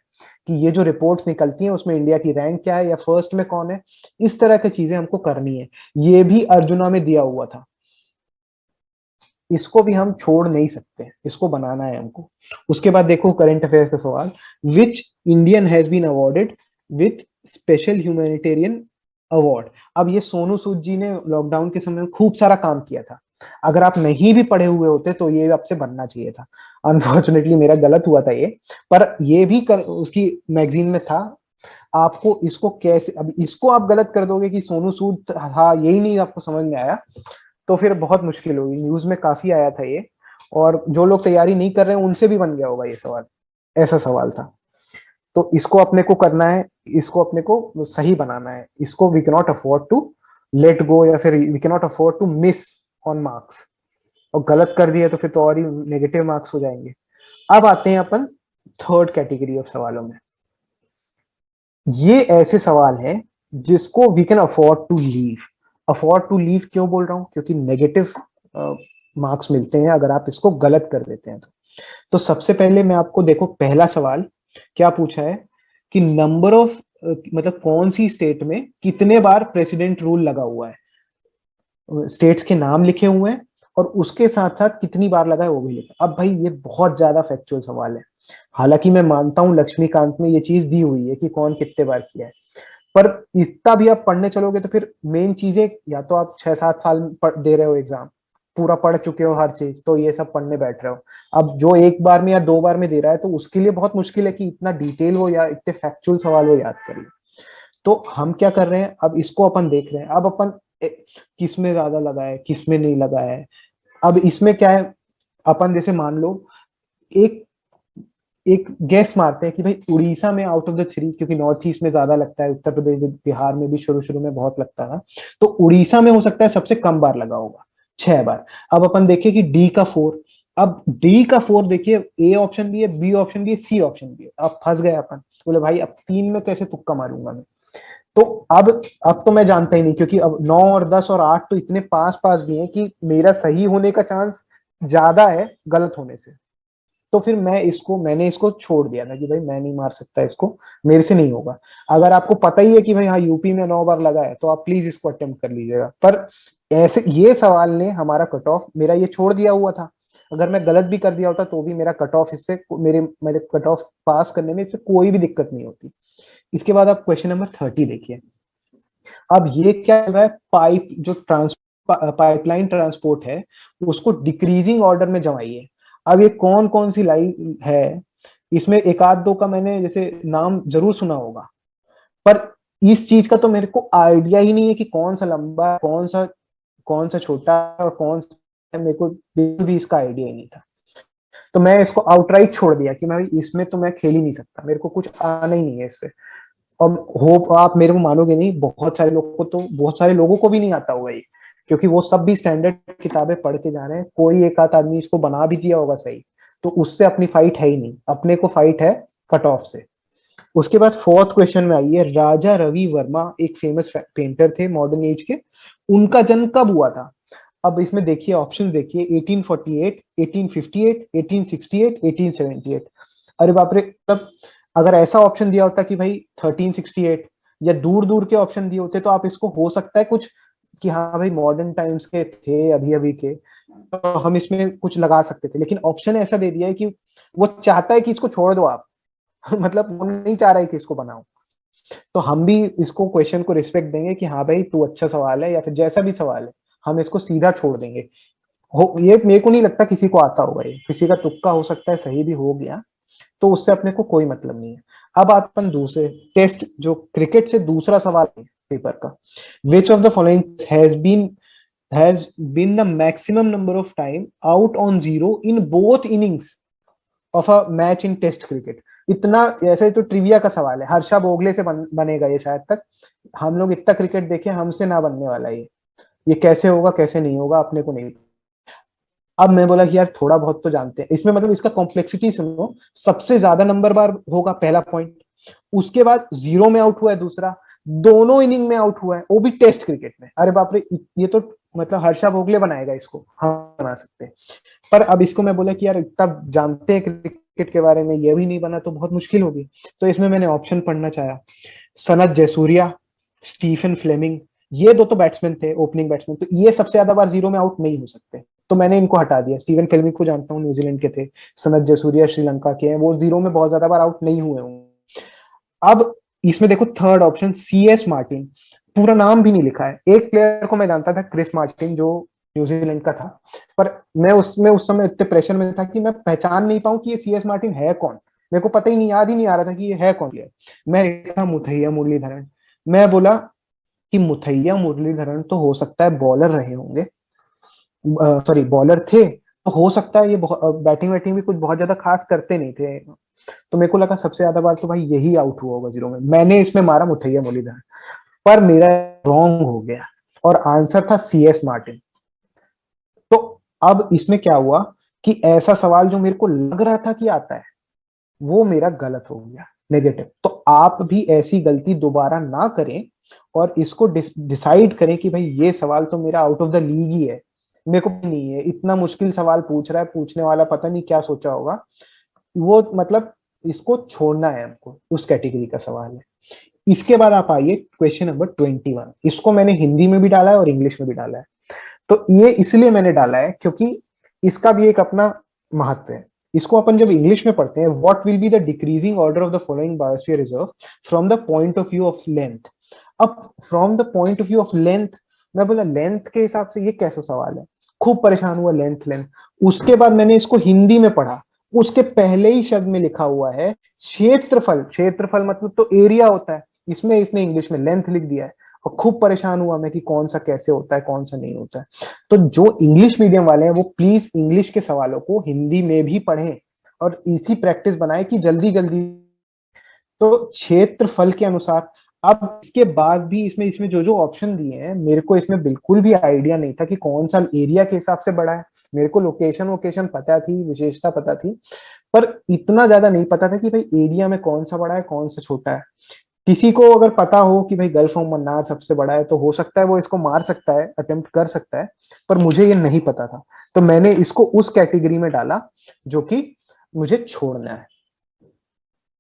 कि ये जो रिपोर्ट्स निकलती हैं उसमें इंडिया की रैंक क्या है या फर्स्ट में कौन है। इस तरह की चीजें हमको करनी है। ये भी अर्जुना में दिया हुआ था, इसको भी हम छोड़ नहीं सकते, इसको बनाना है हमको। उसके बाद देखो करंट अफेयर्स का सवाल, which Indian has been awarded with special humanitarian award. अब ये सोनू सूद जी ने लॉकडाउन के समय में खूब सारा काम किया था। अगर आप नहीं भी पढ़े हुए होते तो ये आपसे बनना चाहिए था। अनफॉर्चुनेटली मेरा गलत हुआ था ये, पर ये भी उसकी मैगजीन में था। आपको इसको कैसे, अब इसको आप गलत कर दोगे कि सोनू सूद, हाँ यही नहीं आपको समझ में आया, तो फिर बहुत मुश्किल होगी। न्यूज में काफी आया था ये, और जो लोग तैयारी नहीं कर रहे हैं उनसे भी बन गया होगा ये सवाल। ऐसा सवाल था। तो इसको अपने को करना है, इसको अपने को सही बनाना है। इसको we can not afford to let go, या फिर we can not afford to miss on marks. और गलत कर दिया तो फिर तो और ही नेगेटिव मार्क्स हो जाएंगे। अब आते हैं अपन थर्ड कैटेगरी ऑफ सवालों में। ये ऐसे सवाल हैं जिसको we can afford to leave. Afford to leave क्यों बोल रहा हूं, क्योंकि नेगेटिव मार्क्स मिलते हैं अगर आप इसको गलत कर देते हैं तो सबसे पहले मैं आपको, देखो पहला सवाल क्या पूछा है कि नंबर ऑफ, मतलब कौन सी स्टेट में कितने बार प्रेसिडेंट रूल लगा हुआ है। स्टेट्स के नाम लिखे हुए हैं और उसके साथ साथ कितनी बार लगा है वो भी लिखा। अब भाई ये बहुत ज्यादा फैक्चुअल सवाल है। हालांकि मैं मानता हूं लक्ष्मीकांत में ये चीज दी हुई है कि कौन कितने बार किया है, पर इतना भी आप पढ़ने चलोगे तो फिर मेन चीजें, या तो आप 6-7 साल दे रहे हो एग्जाम, पूरा पढ़ चुके हो हर चीज, तो ये सब पढ़ने बैठ रहे हो। अब जो एक बार में या 2 बार में दे रहा है तो उसके लिए बहुत मुश्किल है कि इतना डिटेल हो या इतने फैक्चुअल सवाल हो याद कर ले। तो हम क्या कर रहे हैं, अब इसको अपन देख रहे हैं, अब अपन किस में ज्यादा लगा है किस में नहीं लगा है। अब इसमें क्या है, अपन जैसे मान लो एक एक गैस मारते हैं कि भाई उड़ीसा में आउट ऑफ द 3, क्योंकि नॉर्थ ईस्ट में ज्यादा लगता है, उत्तर प्रदेश बिहार में भी शुरू शुरू में बहुत लगता था, तो उड़ीसा में हो सकता है सबसे कम बार लगा होगा, 6 बार। अब अपन देखिए कि डी का 4, अब डी का 4 देखिए, ए ऑप्शन भी है, बी ऑप्शन भी है, सी ऑप्शन भी है। अब फंस गए अपन, बोले भाई अब 3 में कैसे तुक्का मारूंगा मैं। तो अब तो मैं जानता ही नहीं, क्योंकि अब 9 और 10 और 8 तो इतने पास पास भी हैं कि मेरा सही होने का चांस ज्यादा है गलत होने से। तो फिर मैंने इसको छोड़ दिया था कि भाई मैं नहीं मार सकता इसको, मेरे से नहीं होगा। अगर आपको पता ही है कि भाई हाँ यूपी में 9 बार लगा है, तो आप प्लीज इसको अटेम्प्ट कर लीजिएगा। पर ऐसे ये सवाल ने हमारा कट ऑफ मेरा ये छोड़ दिया हुआ था। अगर मैं गलत भी कर दिया होता तो भी मेरा कट ऑफ इससे मेरे मेरे कट ऑफ पास करने में इससे कोई भी दिक्कत नहीं होती। इसके बाद आप क्वेश्चन नंबर 30 देखिए। अब ये क्या चल रहा है, पाइपलाइन ट्रांसपोर्ट है, उसको डिक्रीजिंग ऑर्डर में जमाइए। अब ये कौन कौन सी लाइन है, इसमें एक आध दो का मैंने जैसे नाम जरूर सुना होगा, पर इस चीज का तो मेरे को आइडिया ही नहीं है कि कौन सा लंबा है, कौन सा छोटा है और कौन सा, मेरे को बिल्कुल भी इसका आइडिया ही नहीं था। तो मैं इसको आउटराइट छोड़ दिया कि मैं इसमें तो मैं खेल ही नहीं सकता, मेरे को कुछ आना ही नहीं है इससे। और होप आप मेरे को मानोगे नहीं, बहुत सारे लोगों को भी नहीं आता होगा ये, क्योंकि वो सब भी स्टैंडर्ड किताबें पढ़ के जा रहे हैं। कोई एक आध आदमी इसको बना भी दिया होगा सही, तो उससे अपनी फाइट है ही नहीं, अपने को फाइट है कट ऑफ से। उसके बाद फोर्थ क्वेश्चन में आइए, राजा रवि वर्मा एक फेमस पेंटर थे मॉडर्न एज के, उनका जन्म कब हुआ था। अब इसमें देखिए ऑप्शन देखिए, 1848, 1858, 1868, 1878। अरे बाप रे, तब अगर ऐसा ऑप्शन दिया होता कि भाई 1368 या दूर दूर के ऑप्शन दिए होते, तो आप इसको हो सकता है कुछ कि हाँ भाई मॉडर्न टाइम्स के थे अभी अभी के, तो हम इसमें कुछ लगा सकते थे। लेकिन ऑप्शन ऐसा दे दिया है कि वो चाहता है कि इसको छोड़ दो आप मतलब वो नहीं चाह रहा है कि इसको बनाओ। तो हम भी इसको क्वेश्चन को रिस्पेक्ट देंगे कि हाँ भाई तू अच्छा सवाल है, या फिर जैसा भी सवाल है हम इसको सीधा छोड़ देंगे। हो ये मेरे को नहीं लगता किसी को आता होगा, ये किसी का तुक्का हो सकता है सही भी हो गया, तो उससे अपने को कोई मतलब नहीं है। अब अपन दूसरे टेस्ट जो क्रिकेट से दूसरा सवाल है पेपर का, which of the following has been the maximum number of time out on zero in both innings of a match in test cricket. इतना ऐसे तो ट्रिविया का सवाल है, हर्षा भोगले से बनेगा ये शायद तक। हम लोग इतना क्रिकेट देखे, हमसे ना बनने वाला ये कैसे होगा कैसे नहीं होगा अपने को नहीं। अब मैं बोला कि यार थोड़ा बहुत तो जानते हैं इसमें, मतलब इसका कॉम्प्लेक्सिटी सुनो। सबसे ज्यादा नंबर बार होगा पहला पॉइंट, उसके बाद जीरो में आउट हुआ है दूसरा, दोनों इनिंग में आउट हुआ है वो भी टेस्ट क्रिकेट में। अरे बाप रे, ये तो मतलब हर्षा भोगले बनाएगा इसको, हम बना सकते हैं। पर अब इसको मैं बोला कि यार इतना जानते हैं क्रिकेट के बारे में, ये भी नहीं बना तो बहुत मुश्किल होगी। तो इसमें मैंने ऑप्शन पढ़ना चाहा, सनत जयसूर्या, स्टीफन फ्लेमिंग, ये दो तो बैट्समैन थे, ओपनिंग बैट्समैन, तो ये सबसे ज्यादा बार जीरो में आउट नहीं हो सकते, तो मैंने इनको हटा दिया। स्टीवन फ्लेमिंग को जानता हूँ, न्यूजीलैंड के थे। सनत जयसूर्या श्रीलंका के हैं, वो जीरो में बहुत ज्यादा बार आउट नहीं हुए होंगे। अब इसमें देखो third option, C S Martin, पूरा नाम भी नहीं लिखा है। एक प्लेयर को मैं जानता था, क्रिस मार्टिन, जो न्यूजीलैंड का था, पर मैं उसमें उस समय इतने प्रेशर में था कि मैं पहचान नहीं पाऊं कि ये सी एस मार्टिन है कौन। मेरे को पता ही नहीं, याद ही नहीं आ रहा था कि ये है कौन प्लेयर। मैं देखा मुथैया मुरलीधरन, मैं बोला कि मुथैया मुरलीधरन तो हो सकता है बॉलर रहे होंगे, सॉरी बॉलर थे, तो हो सकता है ये बैटिंग वैटिंग भी कुछ बहुत ज्यादा खास करते नहीं थे। तो मेरे को लगा सबसे ज्यादा बार तो भाई यही आउट हुआ होगा जीरो में, मैंने इसमें मारा मुथैया मुरलीधरन, पर मेरा रॉन्ग हो गया और आंसर था सी एस मार्टिन। तो अब इसमें क्या हुआ कि ऐसा सवाल जो मेरे को लग रहा था कि आता है, वो मेरा गलत हो गया, नेगेटिव। तो आप भी ऐसी गलती दोबारा ना करें और इसको डिसाइड करें कि भाई ये सवाल तो मेरा आउट ऑफ द लीग ही है, मेरे को नहीं है, इतना मुश्किल सवाल पूछ रहा है, पूछने वाला पता नहीं क्या सोचा होगा वो, मतलब इसको छोड़ना है हमको, उस कैटेगरी का सवाल है। इसके बाद आप आइए क्वेश्चन नंबर 21, इसको मैंने हिंदी में भी डाला है और इंग्लिश में भी डाला है। तो ये इसलिए मैंने डाला है क्योंकि इसका भी एक अपना महत्व है। इसको अपन जब इंग्लिश में पढ़ते हैं, what will be the decreasing order of the following biosphere reserve from the point of view of length. अब from the point of view of length, मैं बोला लेंथ के हिसाब से ये कैसा सवाल है, खूब परेशान हुआ, लेंथ लेंथ। उसके बाद मैंने इसको हिंदी में पढ़ा, उसके पहले ही शब्द में लिखा हुआ है क्षेत्रफल। क्षेत्रफल मतलब तो एरिया होता है, इसमें इसने इंग्लिश में लेंथ लिख दिया है। और खूब परेशान हुआ मैं कि कौन सा कैसे होता है, कौन सा नहीं होता है। तो जो इंग्लिश मीडियम वाले हैं वो प्लीज इंग्लिश के सवालों को हिंदी में भी पढ़ें और इसी प्रैक्टिस बनाए कि जल्दी जल्दी। तो क्षेत्रफल के अनुसार, अब इसके बाद भी इसमें इसमें जो जो ऑप्शन दिए हैं, मेरे को इसमें बिल्कुल भी आइडिया नहीं था कि कौन सा एरिया के हिसाब से बड़ा है। मेरे को लोकेशन वोकेशन पता थी, विशेषता पता थी, पर इतना ज्यादा नहीं पता था कि भाई एरिया में कौन सा बड़ा है कौन सा छोटा है। किसी को अगर पता हो कि भाई गल्फ ऑफ मन्नार सबसे बड़ा है तो हो सकता है वो इसको मार सकता है, अटेम्प्ट कर सकता है, पर मुझे ये नहीं पता था। तो मैंने इसको उस कैटेगरी में डाला जो कि मुझे छोड़ना है।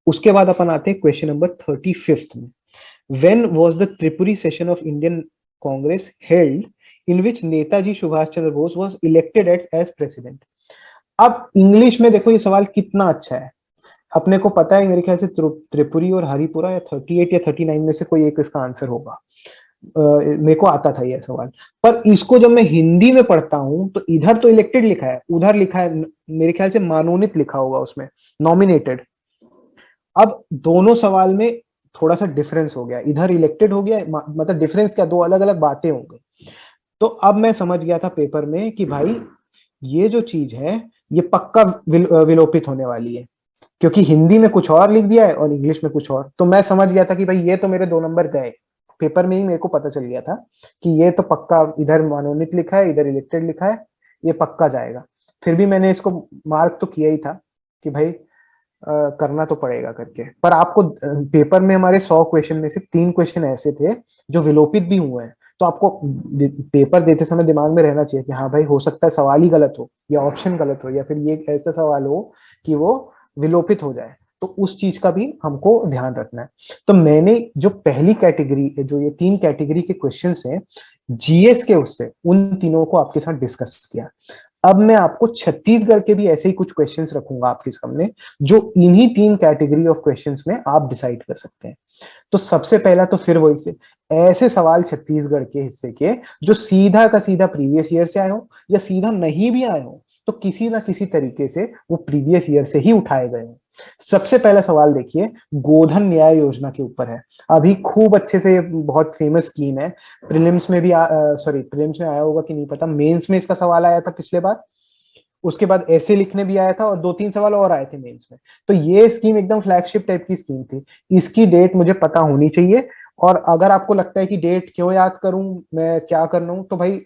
उसके बाद अपन आते हैं क्वेश्चन नंबर 35 में। When was the Tripuri session of Indian Congress held in which Netaji Subhash Chandra Bose was elected as president. अब इंग्लिश में देखो ये सवाल कितना अच्छा है। अपने को पता है मेरे ख्याल से त्रिपुरी और हरिपुरा या 38 या 39 में से कोई एक इसका आंसर होगा। मेरे को आता था ये सवाल, पर इसको जब मैं हिंदी में पढ़ता हूं तो इधर तो इलेक्टेड लिखा है, उधर लिखा है मेरे ख्याल से मनोनीत लिखा होगा उसमें, नॉमिनेटेड। अब दोनों सवाल में थोड़ा सा डिफरेंस हो गया, इधर इलेक्टेड हो गया, मतलब डिफरेंस क्या, दो अलग अलग बातें हो गई। तो अब मैं समझ गया था पेपर में कि भाई ये जो चीज है ये पक्का विलोपित होने वाली है, क्योंकि हिंदी में कुछ और लिख दिया है और इंग्लिश में कुछ और। तो मैं समझ गया था कि भाई ये तो मेरे 2 नंबर गए। पेपर में ही मेरे को पता चल गया था कि ये तो पक्का, इधर मनोनीत लिखा है इधर इलेक्टेड लिखा है, ये पक्का जाएगा। फिर भी मैंने इसको मार्क तो किया ही था कि भाई करना तो पड़ेगा करके। पर आपको पेपर में हमारे 100 क्वेश्चन में से 3 क्वेश्चन ऐसे थे जो विलोपित भी हुए हैं। तो आपको पेपर देते समय दिमाग में रहना चाहिए कि हाँ भाई हो सकता है सवाल ही गलत हो या ऑप्शन गलत हो या फिर ये ऐसा सवाल हो कि वो विलोपित हो जाए। तो उस चीज का भी हमको ध्यान रखना है। तो मैंने जो पहली कैटेगरी, जो ये 3 कैटेगरी के क्वेश्चंस हैं जीएस के, उससे उन तीनों को आपके साथ डिस्कस किया। अब मैं आपको छत्तीसगढ़ के भी ऐसे ही कुछ क्वेश्चंस रखूंगा आपके सामने, जो इन्हीं 3 कैटेगरी ऑफ क्वेश्चंस में आप डिसाइड कर सकते हैं। तो सबसे पहला तो फिर वही से ऐसे सवाल छत्तीसगढ़ के हिस्से के जो सीधा का सीधा प्रीवियस ईयर से आए हो या सीधा नहीं भी आए हो तो किसी ना किसी तरीके से वो प्रीवियस ईयर से ही उठाए गए हो। सबसे पहला सवाल देखिए, गोधन न्याय योजना के ऊपर है। अभी खूब अच्छे से, बहुत फेमस स्कीम है। प्रीलिम्स में भी सॉरी प्रीलिम्स में आया होगा कि नहीं पता, मेंस में इसका सवाल आया था पिछले बार। उसके बाद ऐसे लिखने भी आया था और 2-3 सवाल और आए थे मेंस में। तो ये स्कीम एकदम फ्लैगशिप टाइप की स्कीम थी। इसकी डेट मुझे पता होनी चाहिए। और अगर आपको लगता है कि डेट क्यों याद करूं, मैं क्या कर लूं, तो भाई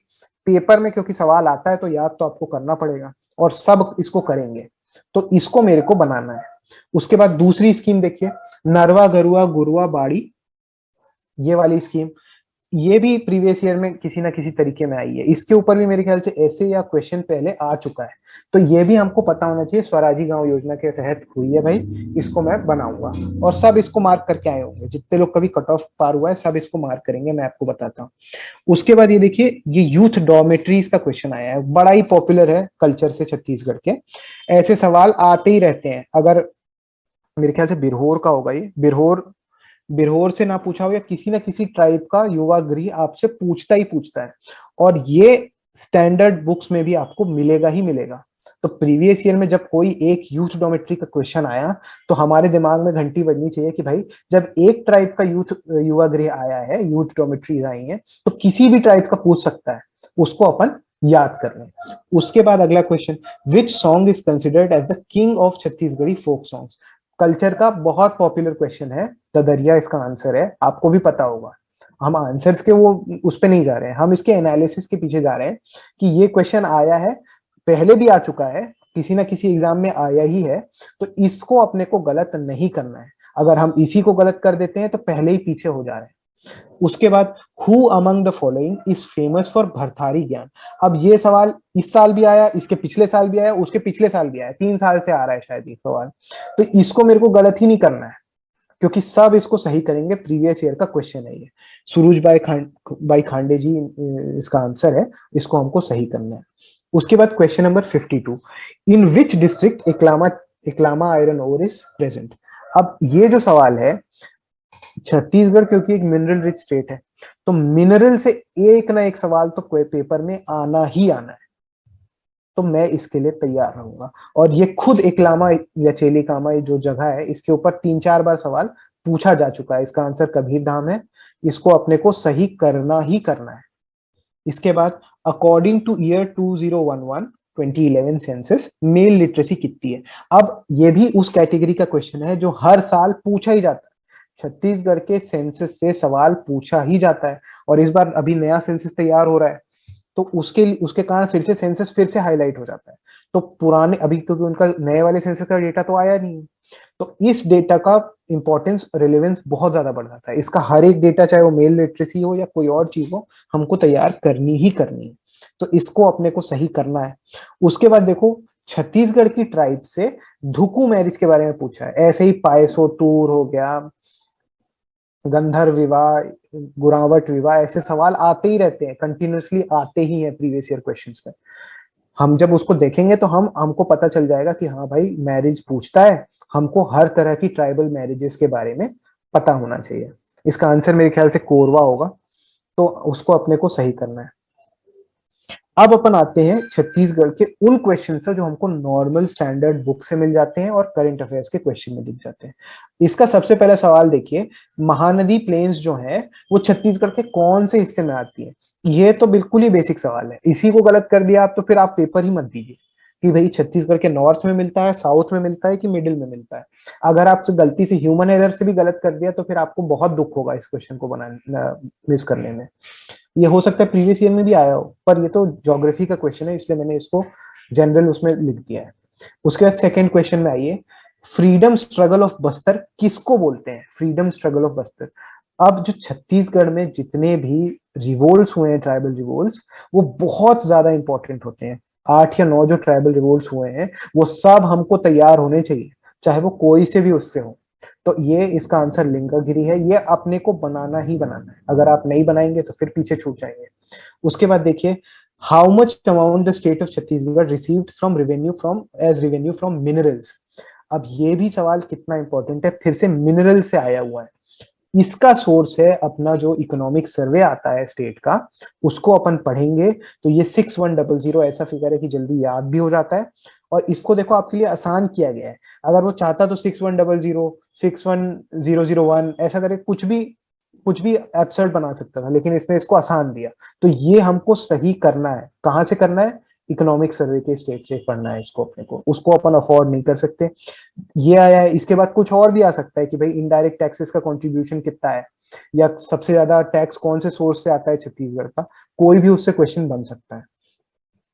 पेपर में क्योंकि सवाल आता है तो याद तो आपको करना पड़ेगा और सब इसको करेंगे। तो इसको मेरे को बनाना है। उसके बाद दूसरी स्कीम देखिए, नरवा गरुआ गुरुआ बाड़ी, ये वाली स्कीम, ये भी प्रीवियस ईयर में किसी ना किसी तरीके में आई है। इसके ऊपर भी मेरे ख्याल से ऐसे या क्वेश्चन पहले आ चुका है। तो ये भी हमको पता होना चाहिए, स्वराजी गांव योजना के तहत हुई है भाई। इसको मैं बनाऊंगा और सब इसको मार्क करके आए होंगे, जितने लोग कभी कट ऑफ पार हुआ है सब इसको मार्क करेंगे, मैं आपको बताता हूँ। उसके बाद ये देखिए, ये यूथ डॉर्मेट्रीज का क्वेश्चन आया है, बड़ा ही पॉपुलर है कल्चर से छत्तीसगढ़ के। ऐसे सवाल आते ही रहते हैं। अगर मेरे ख्याल से बिरहोर का होगा ये, बिरहोर, बिरहोर से ना पूछा हो या किसी ना किसी ट्राइब का युवा गृह आपसे पूछता ही पूछता है। और ये स्टैंडर्ड बुक्स में भी आपको मिलेगा ही मिलेगा। तो प्रीवियस ईयर में जब कोई एक यूथ डोमेट्री का क्वेश्चन आया तो हमारे दिमाग में घंटी बजनी चाहिए कि भाई जब एक ट्राइब का यूथ युवा गृह आया है, यूथ डोमेट्रीज आई हैं, तो किसी भी ट्राइब का पूछ सकता है, उसको अपन याद कर लें। उसके बाद अगला question, which song is considered as the king of Chhattisgarhi folk songs. Culture का बहुत पॉपुलर क्वेश्चन है, ददरिया इसका आंसर है, आपको भी पता होगा। हम आंसर्स के वो उस पे नहीं जा रहे हैं, हम इसके एनालिसिस के पीछे जा रहे हैं कि ये क्वेश्चन आया है, पहले भी आ चुका है, किसी ना किसी एग्जाम में आया ही है। तो इसको अपने को गलत नहीं करना है। अगर हम इसी को गलत कर देते हैं तो पहले ही पीछे हो जा रहे हैं। उसके बाद, who among the following is famous for Bharthari ज्ञान। अब ये सवाल इस साल भी आया, इसके पिछले साल भी आया, उसके पिछले साल भी आया, 3 साल से आ रहा है शायद ये सवाल। तो इसको मेरे को गलत ही नहीं करना है, क्योंकि सब इसको सही करेंगे, प्रीवियस ईयर का क्वेश्चन है ये। सुरुज बाई खांडे जी इसका आंसर है, इसको हमको सही करना है। उसके बाद question number 52, in which district इक्लामा इक्लामा आयरन ओर इज प्रेजेंट। अब ये जो सवाल है छत्तीसगढ़ क्योंकि एक मिनरल रिच स्टेट है, तो मिनरल से एक ना एक सवाल तो कोई पेपर में आना ही आना है, तो मैं इसके लिए तैयार रहूंगा। और ये खुद एकलामा या चेलिकामा ये जो जगह है, इसके ऊपर 3-4 बार सवाल पूछा जा चुका है। इसका आंसर कबीर धाम है, इसको अपने को सही करना ही करना है। इसके बाद according two year 2011 2011 census mail literacy कितनी है। अब ये भी उस कैटेगरी का क्वेश्चन है जो हर साल पूछा ही जाता है, छत्तीसगढ़ के सेंसस से सवाल पूछा ही जाता है, और इस बार अभी नया सेंसस तैयार हो रहा है, तो उसके कारण फिर से सेंसस फिर से हाईलाइट हो जाता है। तो पुराने अभी क्योंकि उनका नए वाले सेंसस का डेटा तो आया नहीं है, तो इस डेटा का इंपॉर्टेंस रिलेवेंस बहुत ज्यादा बढ़ जाता है। इसका हर एक डेटा चाहे वो मेल लिटरेसी हो या कोई और चीज हो, हमको तैयार करनी ही करनी है, तो इसको अपने को सही करना है। उसके बाद देखो, छत्तीसगढ़ की ट्राइब से धुकू मैरिज के बारे में पूछा है, ऐसे ही पायसो टूर हो गया, गंधर्व विवाह, गुरावट विवाह, ऐसे सवाल आते ही रहते हैं, कंटिन्यूअसली आते ही हैं प्रीवियस ईयर क्वेश्चंस में। हम जब उसको देखेंगे तो हमको पता चल जाएगा कि हाँ भाई मैरिज पूछता है, हमको हर तरह की ट्राइबल मैरिजेस के बारे में पता होना चाहिए। इसका आंसर मेरे ख्याल से कोरवा होगा, तो उसको अपने को सही करना है। अब अपन आते हैं छत्तीसगढ़ के उन क्वेश्चन से जो हमको नॉर्मल स्टैंडर्ड बुक से मिल जाते हैं और करंट अफेयर्स के क्वेश्चन में दिख जाते हैं। इसका सबसे पहला सवाल देखिए, महानदी प्लेन्स जो है वो छत्तीसगढ़ के कौन से हिस्से में आती है। ये तो बिल्कुल ही बेसिक सवाल है, इसी को गलत कर दिया आप तो फिर आप पेपर ही मत दीजिए कि भाई छत्तीसगढ़ के नॉर्थ में मिलता है, साउथ में मिलता है कि मिडिल में मिलता है। अगर आपसे गलती से ह्यूमन एरर से भी गलत कर दिया तो फिर आपको बहुत दुख होगा इस क्वेश्चन को बनाने मिस करने में। ये हो सकता है प्रीवियस ईयर में भी आया हो, पर ये तो ज्योग्राफी का क्वेश्चन है, इसलिए मैंने इसको जनरल उसमें लिख दिया है। उसके बाद सेकंड क्वेश्चन में आइए, फ्रीडम स्ट्रगल ऑफ बस्तर किसको बोलते हैं। फ्रीडम स्ट्रगल ऑफ बस्तर, अब जो छत्तीसगढ़ में जितने भी रिवोल्ट्स हुए हैं, ट्राइबल रिवोल्ट्स, वो बहुत ज्यादा इंपॉर्टेंट होते हैं। 8 या 9 जो ट्राइबल रिवोल्ट्स हुए हैं वो सब हमको तैयार होने चाहिए, चाहे वो कोई से भी उससे हो। तो ये इसका आंसर लिंगागिरी है, ये अपने को बनाना ही बनाना है, अगर आप नहीं बनाएंगे तो फिर पीछे छूट जाएंगे। उसके बाद देखिए, how much amount the state of Chhattisgarh received from revenue from as revenue from minerals. अब ये भी सवाल कितना इंपॉर्टेंट है, फिर से मिनरल से आया हुआ है। इसका सोर्स है अपना जो इकोनॉमिक सर्वे आता है स्टेट का, उसको अपन पढ़ेंगे तो ये 6100 ऐसा फिगर है कि जल्दी याद भी हो जाता है। और इसको देखो आपके लिए आसान किया गया है, अगर वो चाहता तो 6100 61001 ऐसा करे, कुछ भी एब्सर्ड बना सकता था, लेकिन इसने इसको आसान दिया। तो ये हमको सही करना है, कहाँ से करना है, इकोनॉमिक सर्वे के स्टेट से पढ़ना है इसको अपने को, उसको अपन अफोर्ड नहीं कर सकते। ये आया है, इसके बाद कुछ और भी आ सकता है कि भाई इनडायरेक्ट टैक्सेस का कंट्रीब्यूशन कितना है, या सबसे ज्यादा टैक्स कौन से सोर्स से आता है छत्तीसगढ़ का, कोई भी उससे क्वेश्चन बन सकता है।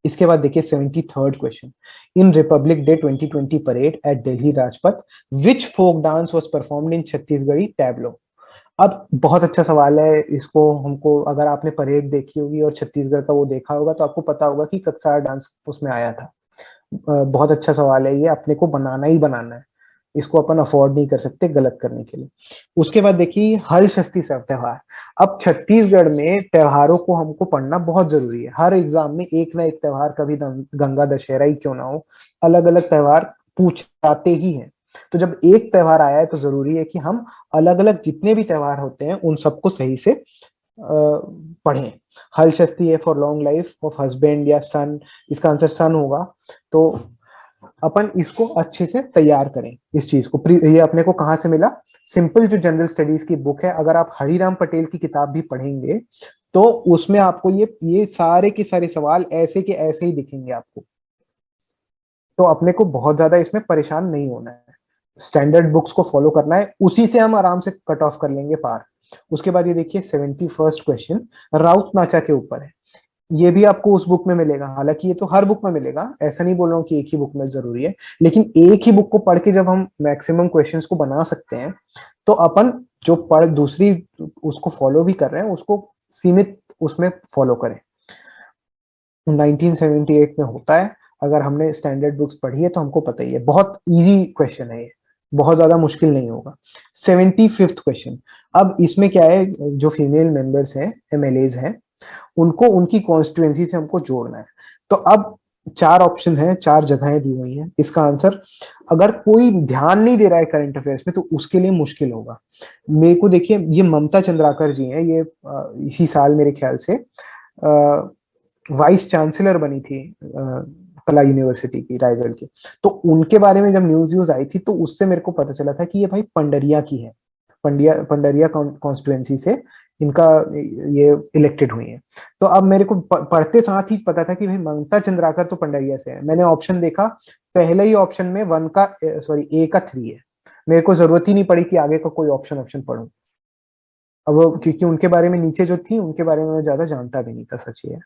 इसके बाद देखिए 73rd question, in Republic Day 2020 parade at Delhi Rajpath which folk dance was performed in Chhattisgarhi tableau. अब बहुत अच्छा सवाल है, इसको हमको अगर आपने परेड देखी होगी और छत्तीसगढ़ का वो देखा होगा तो आपको पता होगा कि कक्सार डांस उसमें आया था। बहुत अच्छा सवाल है, ये अपने को बनाना ही बनाना है, इसको अपन अफोर्ड नहीं कर सकते गलत करने के लिए। उसके बाद देखिए हल षष्ठी सब त्योहार। अब छत्तीसगढ़ में त्योहारों को हमको पढ़ना बहुत जरूरी है, हर एग्जाम में एक ना एक त्योहार, कभी गंगा दशहरा ही क्यों ना हो, अलग अलग त्योहार पूछ जाते ही हैं। तो जब एक त्योहार आया है तो जरूरी है कि हम अलग अलग जितने भी त्योहार होते हैं उन सबको सही से पढ़ें। हल षष्ठी है for long life of husband या सन, इसका आंसर सन होगा। तो अपन इसको अच्छे से तैयार करें इस चीज को। ये अपने को कहाँ से मिला, सिंपल जो जनरल स्टडीज की बुक है, अगर आप हरिराम पटेल की किताब भी पढ़ेंगे तो उसमें आपको ये सारे के सारे सवाल ऐसे के ऐसे ही दिखेंगे आपको। तो अपने को बहुत ज्यादा इसमें परेशान नहीं होना है, स्टैंडर्ड बुक्स को फॉलो करना है, उसी से हम आराम से कट ऑफ कर लेंगे पार। उसके बाद ये देखिए 71st क्वेश्चन राउत नाचा के ऊपर है। ये भी आपको उस बुक में मिलेगा, हालांकि ये तो हर बुक में मिलेगा, ऐसा नहीं बोल रहा हूँ कि एक ही बुक में जरूरी है, लेकिन एक ही बुक को पढ़ के जब हम मैक्सिमम क्वेश्चंस को बना सकते हैं तो अपन जो पढ़ दूसरी उसको फॉलो भी कर रहे हैं उसको सीमित उसमें फॉलो करें। 1978 में होता है, अगर हमने स्टैंडर्ड बुक्स पढ़ी है तो हमको पता ही है, बहुत इजी क्वेश्चन है ये, बहुत ज्यादा मुश्किल नहीं होगा। 75th क्वेश्चन, अब इसमें क्या है, जो फीमेल मेंबर्स हैं, एमएलएज हैं, उनको उनकी कॉन्स्टिट्यूएंसी से हमको जोड़ना है। तो अब 4 ऑप्शन है, 4 जगहें दी हुई हैं। इसका आंसर अगर कोई ध्यान नहीं दे रहा है करंट अफेयर्स में तो उसके लिए मुश्किल होगा। मेरे को देखिए, ये ममता चंद्राकर जी हैं, ये इसी साल मेरे ख्याल से वाइस चांसलर बनी थी कला यूनिवर्सिटी की, रायगढ़ की। तो उनके बारे में जब न्यूज व्यूज आई थी तो उससे मेरे को पता चला था कि ये भाई पंडरिया की है, पंडरिया कॉन्स्टिट्युएंसी से इनका ये इलेक्टेड हुई है। तो अब मेरे को पढ़ते साथ ही पता था कि भाई ममता चंद्राकर तो पंडरिया से है। मैंने ऑप्शन देखा, पहले ही ऑप्शन में वन का सॉरी ए का 3 है। मेरे को जरूरत ही नहीं पड़ी कि आगे का कोई ऑप्शन ऑप्शन पढूं। अब क्योंकि उनके बारे में नीचे जो थी उनके बारे में मैं ज्यादा जानता भी नहीं था, सच ये है।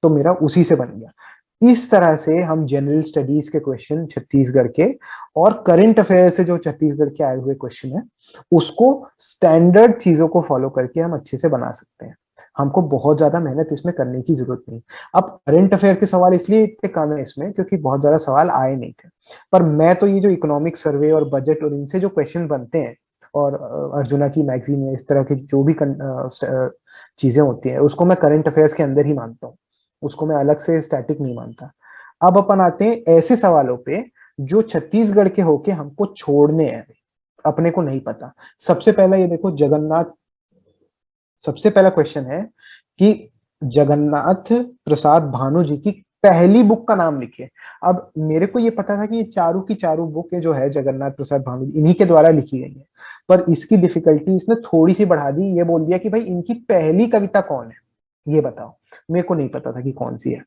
तो मेरा उसी से बन गया। इस तरह से हम जनरल स्टडीज के क्वेश्चन छत्तीसगढ़ के और करंट अफेयर से जो छत्तीसगढ़ के आए हुए क्वेश्चन है उसको स्टैंडर्ड चीजों को फॉलो करके हम अच्छे से बना सकते हैं। हमको बहुत ज्यादा मेहनत इसमें करने की जरूरत नहीं। अब करंट अफेयर के सवाल इसलिए इतने कम है इसमें क्योंकि बहुत ज्यादा सवाल आए नहीं थे। पर मैं तो ये जो इकोनॉमिक सर्वे और बजट और इनसे जो क्वेश्चन बनते हैं और अर्जुना की मैगजीन में इस तरह की जो भी चीजें होती है उसको मैं करंट अफेयर्स के अंदर ही मानता हूँ। उसको मैं अलग से स्टैटिक नहीं मानता। अब अपन आते हैं ऐसे सवालों पे जो छत्तीसगढ़ के होके हमको छोड़ने हैं, अपने को नहीं पता। सबसे पहला ये देखो, जगन्नाथ, सबसे पहला क्वेश्चन है कि जगन्नाथ प्रसाद भानु जी की पहली बुक का नाम लिखिए। अब मेरे को ये पता था कि ये चारों की चारों बुक जो है जगन्नाथ प्रसाद भानु जी इन्हीं के द्वारा लिखी गई है। पर इसकी डिफिकल्टी इसने थोड़ी सी बढ़ा दी, ये बोल दिया कि भाई इनकी पहली कविता कौन है ये बताओ। मेरे को नहीं पता था कि कौन सी है।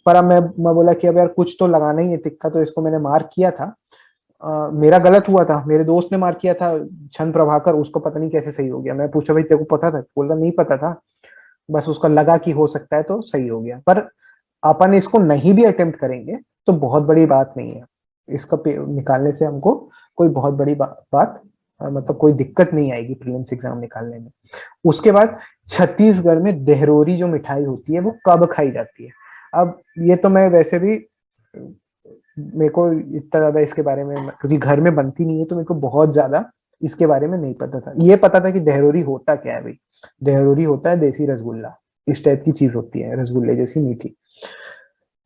पर अब मैं बोला कि अब यार कुछ तो लगाना ही है टिक्का, तो इसको मैंने मार्क किया था। मेरा गलत हुआ था, मेरे दोस्त ने मार्क किया था छंद प्रभाकर, उसको पता नहीं कैसे सही हो गया। मैं पूछा भाई तेरे को पता था? बोला नहीं पता था, बस उसका लगा कि हो सकता है तो सही हो गया। पर अपन इसको नहीं भी अटेम्प्ट करेंगे तो बहुत बड़ी बात नहीं है। इसका निकालने से हमको कोई बहुत बड़ी बात मतलब कोई दिक्कत नहीं आएगी प्रीलिम्स एग्जाम निकालने में। उसके बाद छत्तीसगढ़ में देहरोरी जो मिठाई होती है वो कब खाई जाती है? अब ये तो मैं वैसे भी, मेरे को इतना ज्यादा इसके बारे में क्योंकि घर में बनती नहीं है तो मेरे को बहुत ज्यादा इसके बारे में नहीं पता था। ये पता था कि देहरोरी होता क्या है भाई। देहरोरी होता है देसी रसगुल्ला, इस टाइप की चीज होती है, रसगुल्ले जैसी मीठी।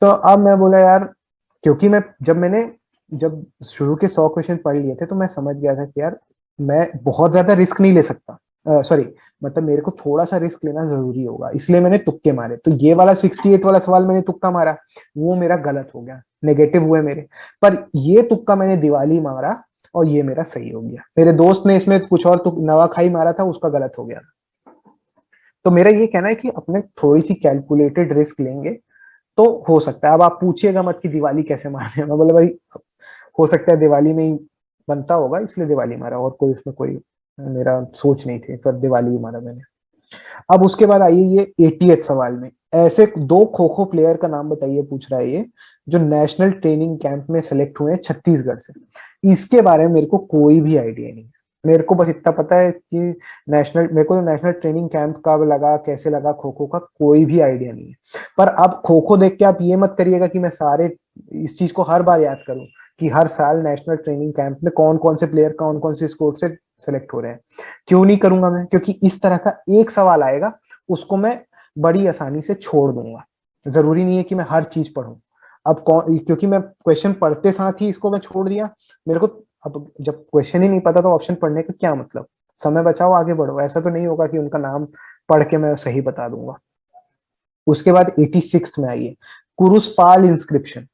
तो अब मैं बोला यार, क्योंकि मैंने जब शुरू के 100 क्वेश्चन पढ़ लिए थे तो मैं समझ गया था कि यार मैं बहुत ज्यादा रिस्क नहीं ले सकता। सॉरी, मतलब मेरे को थोड़ा सा रिस्क लेना जरूरी होगा, इसलिए मैंने तुक्के मारे। तो ये वाला 68 वाला सवाल मैंने तुक्का मारा, वो मेरा गलत हो गया, नेगेटिव हुए मेरे। पर ये तुक्का मैंने दिवाली मारा और ये मेरा सही हो गया। मेरे दोस्त ने इसमें कुछ और नवाखाई मारा था, उसका गलत हो गया। तो मेरा ये कहना है कि अपने थोड़ी सी कैलकुलेटेड रिस्क लेंगे तो हो सकता है। अब आप पूछिएगा मत कि दिवाली कैसे मारने हैं, मैं बोला भाई हो सकता है दिवाली में ही बनता होगा इसलिए दिवाली मारा, और कोई उसमें कोई मेरा सोच नहीं थी, पर दिवाली ही मारा मैंने। अब उसके बाद आइए ये 88 सवाल में, ऐसे 2 खो खो प्लेयर का नाम बताइए, पूछ रहा है ये, जो नेशनल ट्रेनिंग कैंप में सेलेक्ट हुए हैं छत्तीसगढ़ से। इसके बारे में मेरे को कोई भी आइडिया नहीं है। मेरे को बस इतना पता है कि मेरे को नेशनल ट्रेनिंग कैंप कब लगा, कैसे लगा, खो खो का कोई भी आइडिया नहीं है। पर अब खो खो देख के आप ये मत करिएगा कि मैं सारे इस चीज को हर बार याद करूं कि हर साल नेशनल ट्रेनिंग कैंप में कौन कौन से प्लेयर कौन कौन से स्पोर्ट से सेलेक्ट हो रहे हैं। क्यों नहीं करूंगा मैं? क्योंकि इस तरह का एक सवाल आएगा उसको मैं बड़ी आसानी से छोड़ दूंगा। जरूरी नहीं है कि मैं हर चीज पढूं। अब कौन, क्योंकि मैं क्वेश्चन पढ़ते साथ ही इसको मैं छोड़ दिया, मेरे को अब जब क्वेश्चन ही नहीं पता तो ऑप्शन पढ़ने का क्या मतलब? समय बचाओ आगे बढ़ो। ऐसा तो नहीं होगा कि उनका नाम पढ़ के मैं सही बता दूंगा। उसके बाद 86 में आइए, कुरुसपाल इंस्क्रिप्शन।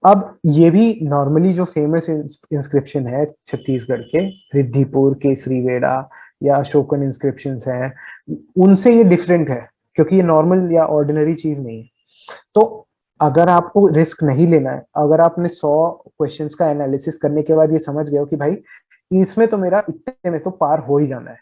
अब ये भी नॉर्मली जो फेमस इंस्क्रिप्शन है छत्तीसगढ़ के, रिद्धिपुर के श्रीवेड़ा या अशोकन इंस्क्रिप्शन हैं, उनसे ये डिफरेंट है क्योंकि ये नॉर्मल या ऑर्डिनरी चीज नहीं है। तो अगर आपको रिस्क नहीं लेना है, अगर आपने 100 क्वेश्चंस का एनालिसिस करने के बाद ये समझ गए हो कि भाई इसमें तो मेरा इतने में तो पार हो ही जाना है,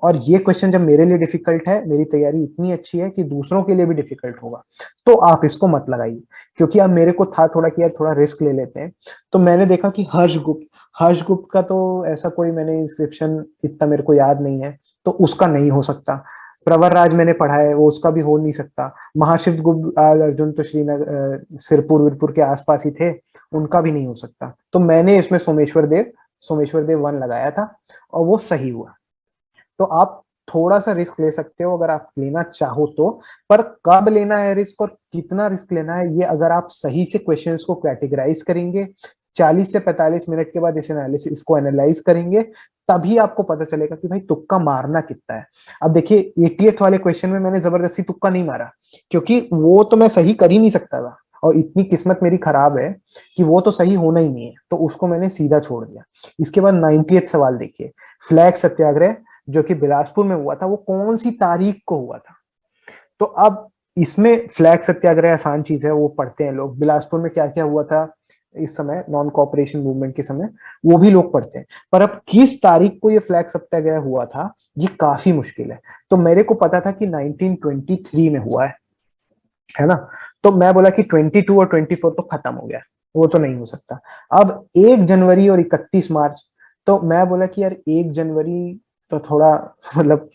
और ये क्वेश्चन जब मेरे लिए डिफिकल्ट है, मेरी तैयारी इतनी अच्छी है कि दूसरों के लिए भी डिफिकल्ट होगा, तो आप इसको मत लगाइए। क्योंकि अब मेरे को था थोड़ा कि यार थोड़ा रिस्क ले लेते हैं, तो मैंने देखा कि हर्ष गुप्त का तो ऐसा कोई मैंने इंस्क्रिप्शन इतना मेरे को याद नहीं है, तो उसका नहीं हो सकता। प्रवर राज मैंने पढ़ा है, वो उसका भी हो नहीं सकता। महाशिव गुप्त अर्जुन तो श्रीनगर सिरपुर विरपुर के आसपास ही थे, उनका भी नहीं हो सकता। तो मैंने इसमें सोमेश्वर देव 1 लगाया था और वो सही हुआ। तो आप थोड़ा सा रिस्क ले सकते हो अगर आप लेना चाहो तो, पर कब लेना है रिस्क और कितना रिस्क लेना है, ये अगर आप सही से क्वेश्चंस को कैटेगराइज करेंगे, 40 से 45 मिनट के बाद इस एनालिसिस इसको एनालाइज करेंगे, तभी आपको पता चलेगा कि भाई तुक्का मारना कितना है। अब देखिए 80th वाले क्वेश्चन में मैंने जबरदस्ती तुक्का नहीं मारा, क्योंकि वो तो मैं सही कर ही नहीं सकता था, और इतनी किस्मत मेरी खराब है कि वो तो सही होना ही नहीं है, तो उसको मैंने सीधा छोड़ दिया। इसके बाद 90th सवाल देखिए, फ्लैग सत्याग्रह जो कि बिलासपुर में हुआ था, वो कौन सी तारीख को हुआ था। तो अब इसमें फ्लैग सत्याग्रह आसान चीज है, वो पढ़ते हैं लोग, बिलासपुर में क्या क्या हुआ था इस समय नॉन कॉपरेशन मूवमेंट के समय, वो भी लोग पढ़ते हैं। पर अब किस तारीख को ये फ्लैग सत्याग्रह हुआ था, ये काफी मुश्किल है। तो मेरे को पता था कि 1923 में हुआ है ना। तो मैं बोला कि 22 और 24 तो खत्म हो गया, वो तो नहीं हो सकता। अब 1 जनवरी और 31 मार्च, तो मैं बोला कि यार 1 जनवरी तो थोड़ा मतलब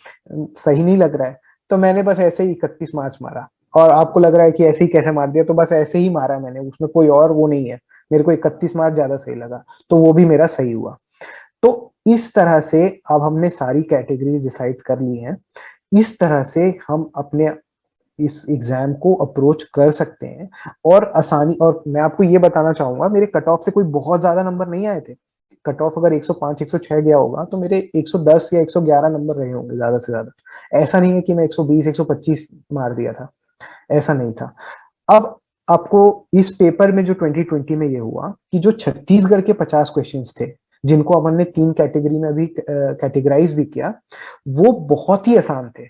सही नहीं लग रहा है, तो मैंने बस ऐसे ही 31 मार्च मारा। और आपको लग रहा है कि ऐसे ही कैसे मार दिया, तो बस ऐसे ही मारा मैंने, उसमें कोई और वो नहीं है। मेरे को 31 मार्च ज्यादा सही लगा, तो वो भी मेरा सही हुआ। तो इस तरह से अब हमने सारी कैटेगरीज डिसाइड कर ली हैं। इस तरह से हम अपने इस एग्जाम को अप्रोच कर सकते हैं और आसानी। और मैं आपको ये बताना चाहूंगा, मेरे कट ऑफ से कोई बहुत ज्यादा नंबर नहीं आए थे। कट ऑफ अगर 105 106 गया होगा तो मेरे 110 या 111 नंबर रहे होंगे ज्यादा से ज्यादा। ऐसा नहीं है कि मैं 120 125 मार दिया था, ऐसा नहीं था। अब आपको इस पेपर में जो 2020 में ये हुआ कि जो छत्तीसगढ़ के 50 क्वेश्चंस थे, जिनको अब हमने 3 कैटेगरी में भी कैटेगराइज भी किया, वो बहुत ही आसान थे।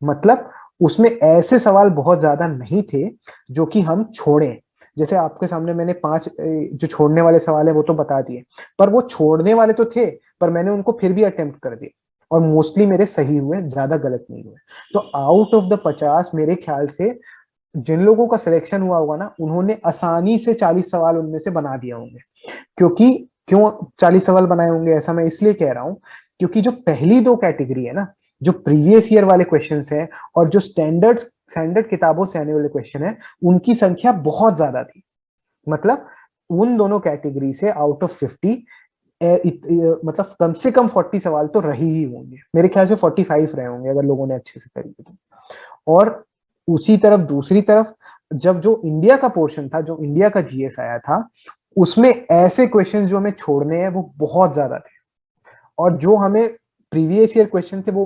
मतलब उसमें ऐसे सवाल बहुत ज्यादा नहीं थे जो कि हम छोड़ें। जैसे आपके सामने मैंने 5 जो छोड़ने वाले सवाल है वो तो बता दिए, पर वो छोड़ने वाले तो थे, पर मैंने उनको फिर भी अटेम्प्ट कर दिए, और मोस्टली मेरे सही हुए, ज्यादा गलत नहीं हुए। तो आउट ऑफ द 50 मेरे ख्याल से जिन लोगों का सिलेक्शन हुआ होगा ना, उन्होंने आसानी से 40 सवाल उनमें से बना दिए होंगे। क्योंकि क्यों 40 सवाल बनाए होंगे ऐसा मैं इसलिए कह रहा हूं, क्योंकि जो पहली 2 कैटेगरी है ना, जो प्रीवियस ईयर वाले क्वेश्चन है और जो स्टैंडर्ड किताबों से आने वाले क्वेश्चन है, उनकी संख्या बहुत ज्यादा थी। मतलब उन दोनों कैटेगरी से आउट ऑफ 50 मतलब कम से कम 40 सवाल तो रही ही होंगे। मेरे ख्याल से 45 रहे होंगे अगर लोगों ने अच्छे से करी तो। और उसी तरफ दूसरी तरफ, जब जो इंडिया का पोर्शन था, जो इंडिया का जीएस आया था, उसमें ऐसे क्वेश्चन जो हमें छोड़ने हैं वो बहुत ज्यादा थे, और जो हमें प्रीवियस ईयर क्वेश्चन थे वो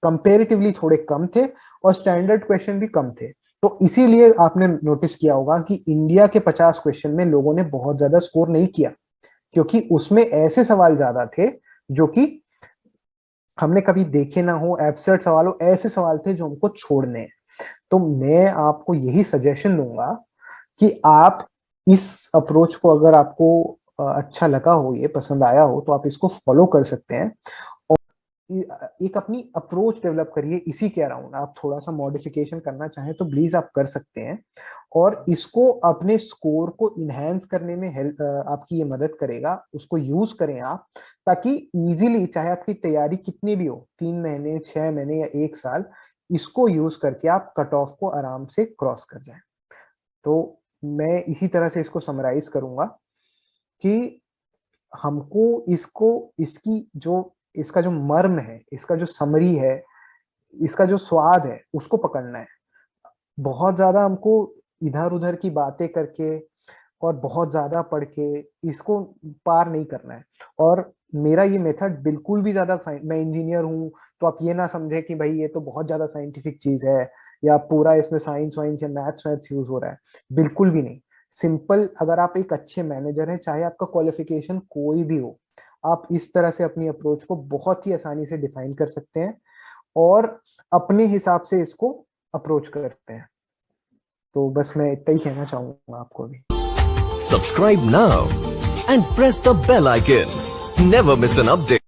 कंपेरेटिवली थोड़े कम थे, और स्टैंडर्ड क्वेश्चन भी कम थे। तो इसीलिए आपने नोटिस किया होगा कि इंडिया के 50 क्वेश्चन में लोगों ने बहुत ज्यादा स्कोर नहीं किया, क्योंकि उसमें ऐसे सवाल ज्यादा थे जो कि हमने कभी देखे ना हो, एब्सर्ड सवाल हो, ऐसे सवाल थे जो हमको छोड़ने हैं। तो मैं आपको यही सजेशन दूंगा कि आप इस अप्रोच को, अगर आपको अच्छा लगा हो, ये पसंद आया हो, तो आप इसको फॉलो कर सकते हैं। एक अपनी अप्रोच डेवलप करिए इसी के अराउंड। आप थोड़ा सा मॉडिफिकेशन करना चाहें तो प्लीज आप कर सकते हैं, और इसको अपने स्कोर को इनहेंस करने में हेल्प आपकी ये मदद करेगा। उसको यूज करें आप, ताकि इजीली, चाहे आपकी तैयारी कितनी भी हो, 3 महीने 6 महीने या 1 साल, इसको यूज करके आप कट ऑफ को आराम से क्रॉस कर जाएं। तो मैं इसी तरह से इसको समराइज करूंगा कि हमको इसको, इसकी जो, इसका जो मर्म है, इसका जो समरी है, इसका जो स्वाद है, उसको पकड़ना है। बहुत ज्यादा हमको इधर उधर की बातें करके और बहुत ज्यादा पढ़ के इसको पार नहीं करना है। और मेरा ये मेथड बिल्कुल भी ज्यादा, मैं इंजीनियर हूँ तो आप ये ना समझे कि भाई ये तो बहुत ज्यादा साइंटिफिक चीज है, या पूरा इसमें साइंस वाइंस या मैथ्स वैथ्स यूज हो रहा है। बिल्कुल भी नहीं। सिंपल, अगर आप एक अच्छे मैनेजर हैं, चाहे आपका क्वालिफिकेशन कोई भी हो, आप इस तरह से अपनी अप्रोच को बहुत ही आसानी से डिफाइन कर सकते हैं और अपने हिसाब से इसको अप्रोच करते हैं। तो बस मैं इतना ही कहना चाहूंगा आपको अभी। Subscribe now and press the bell icon. Never miss an update.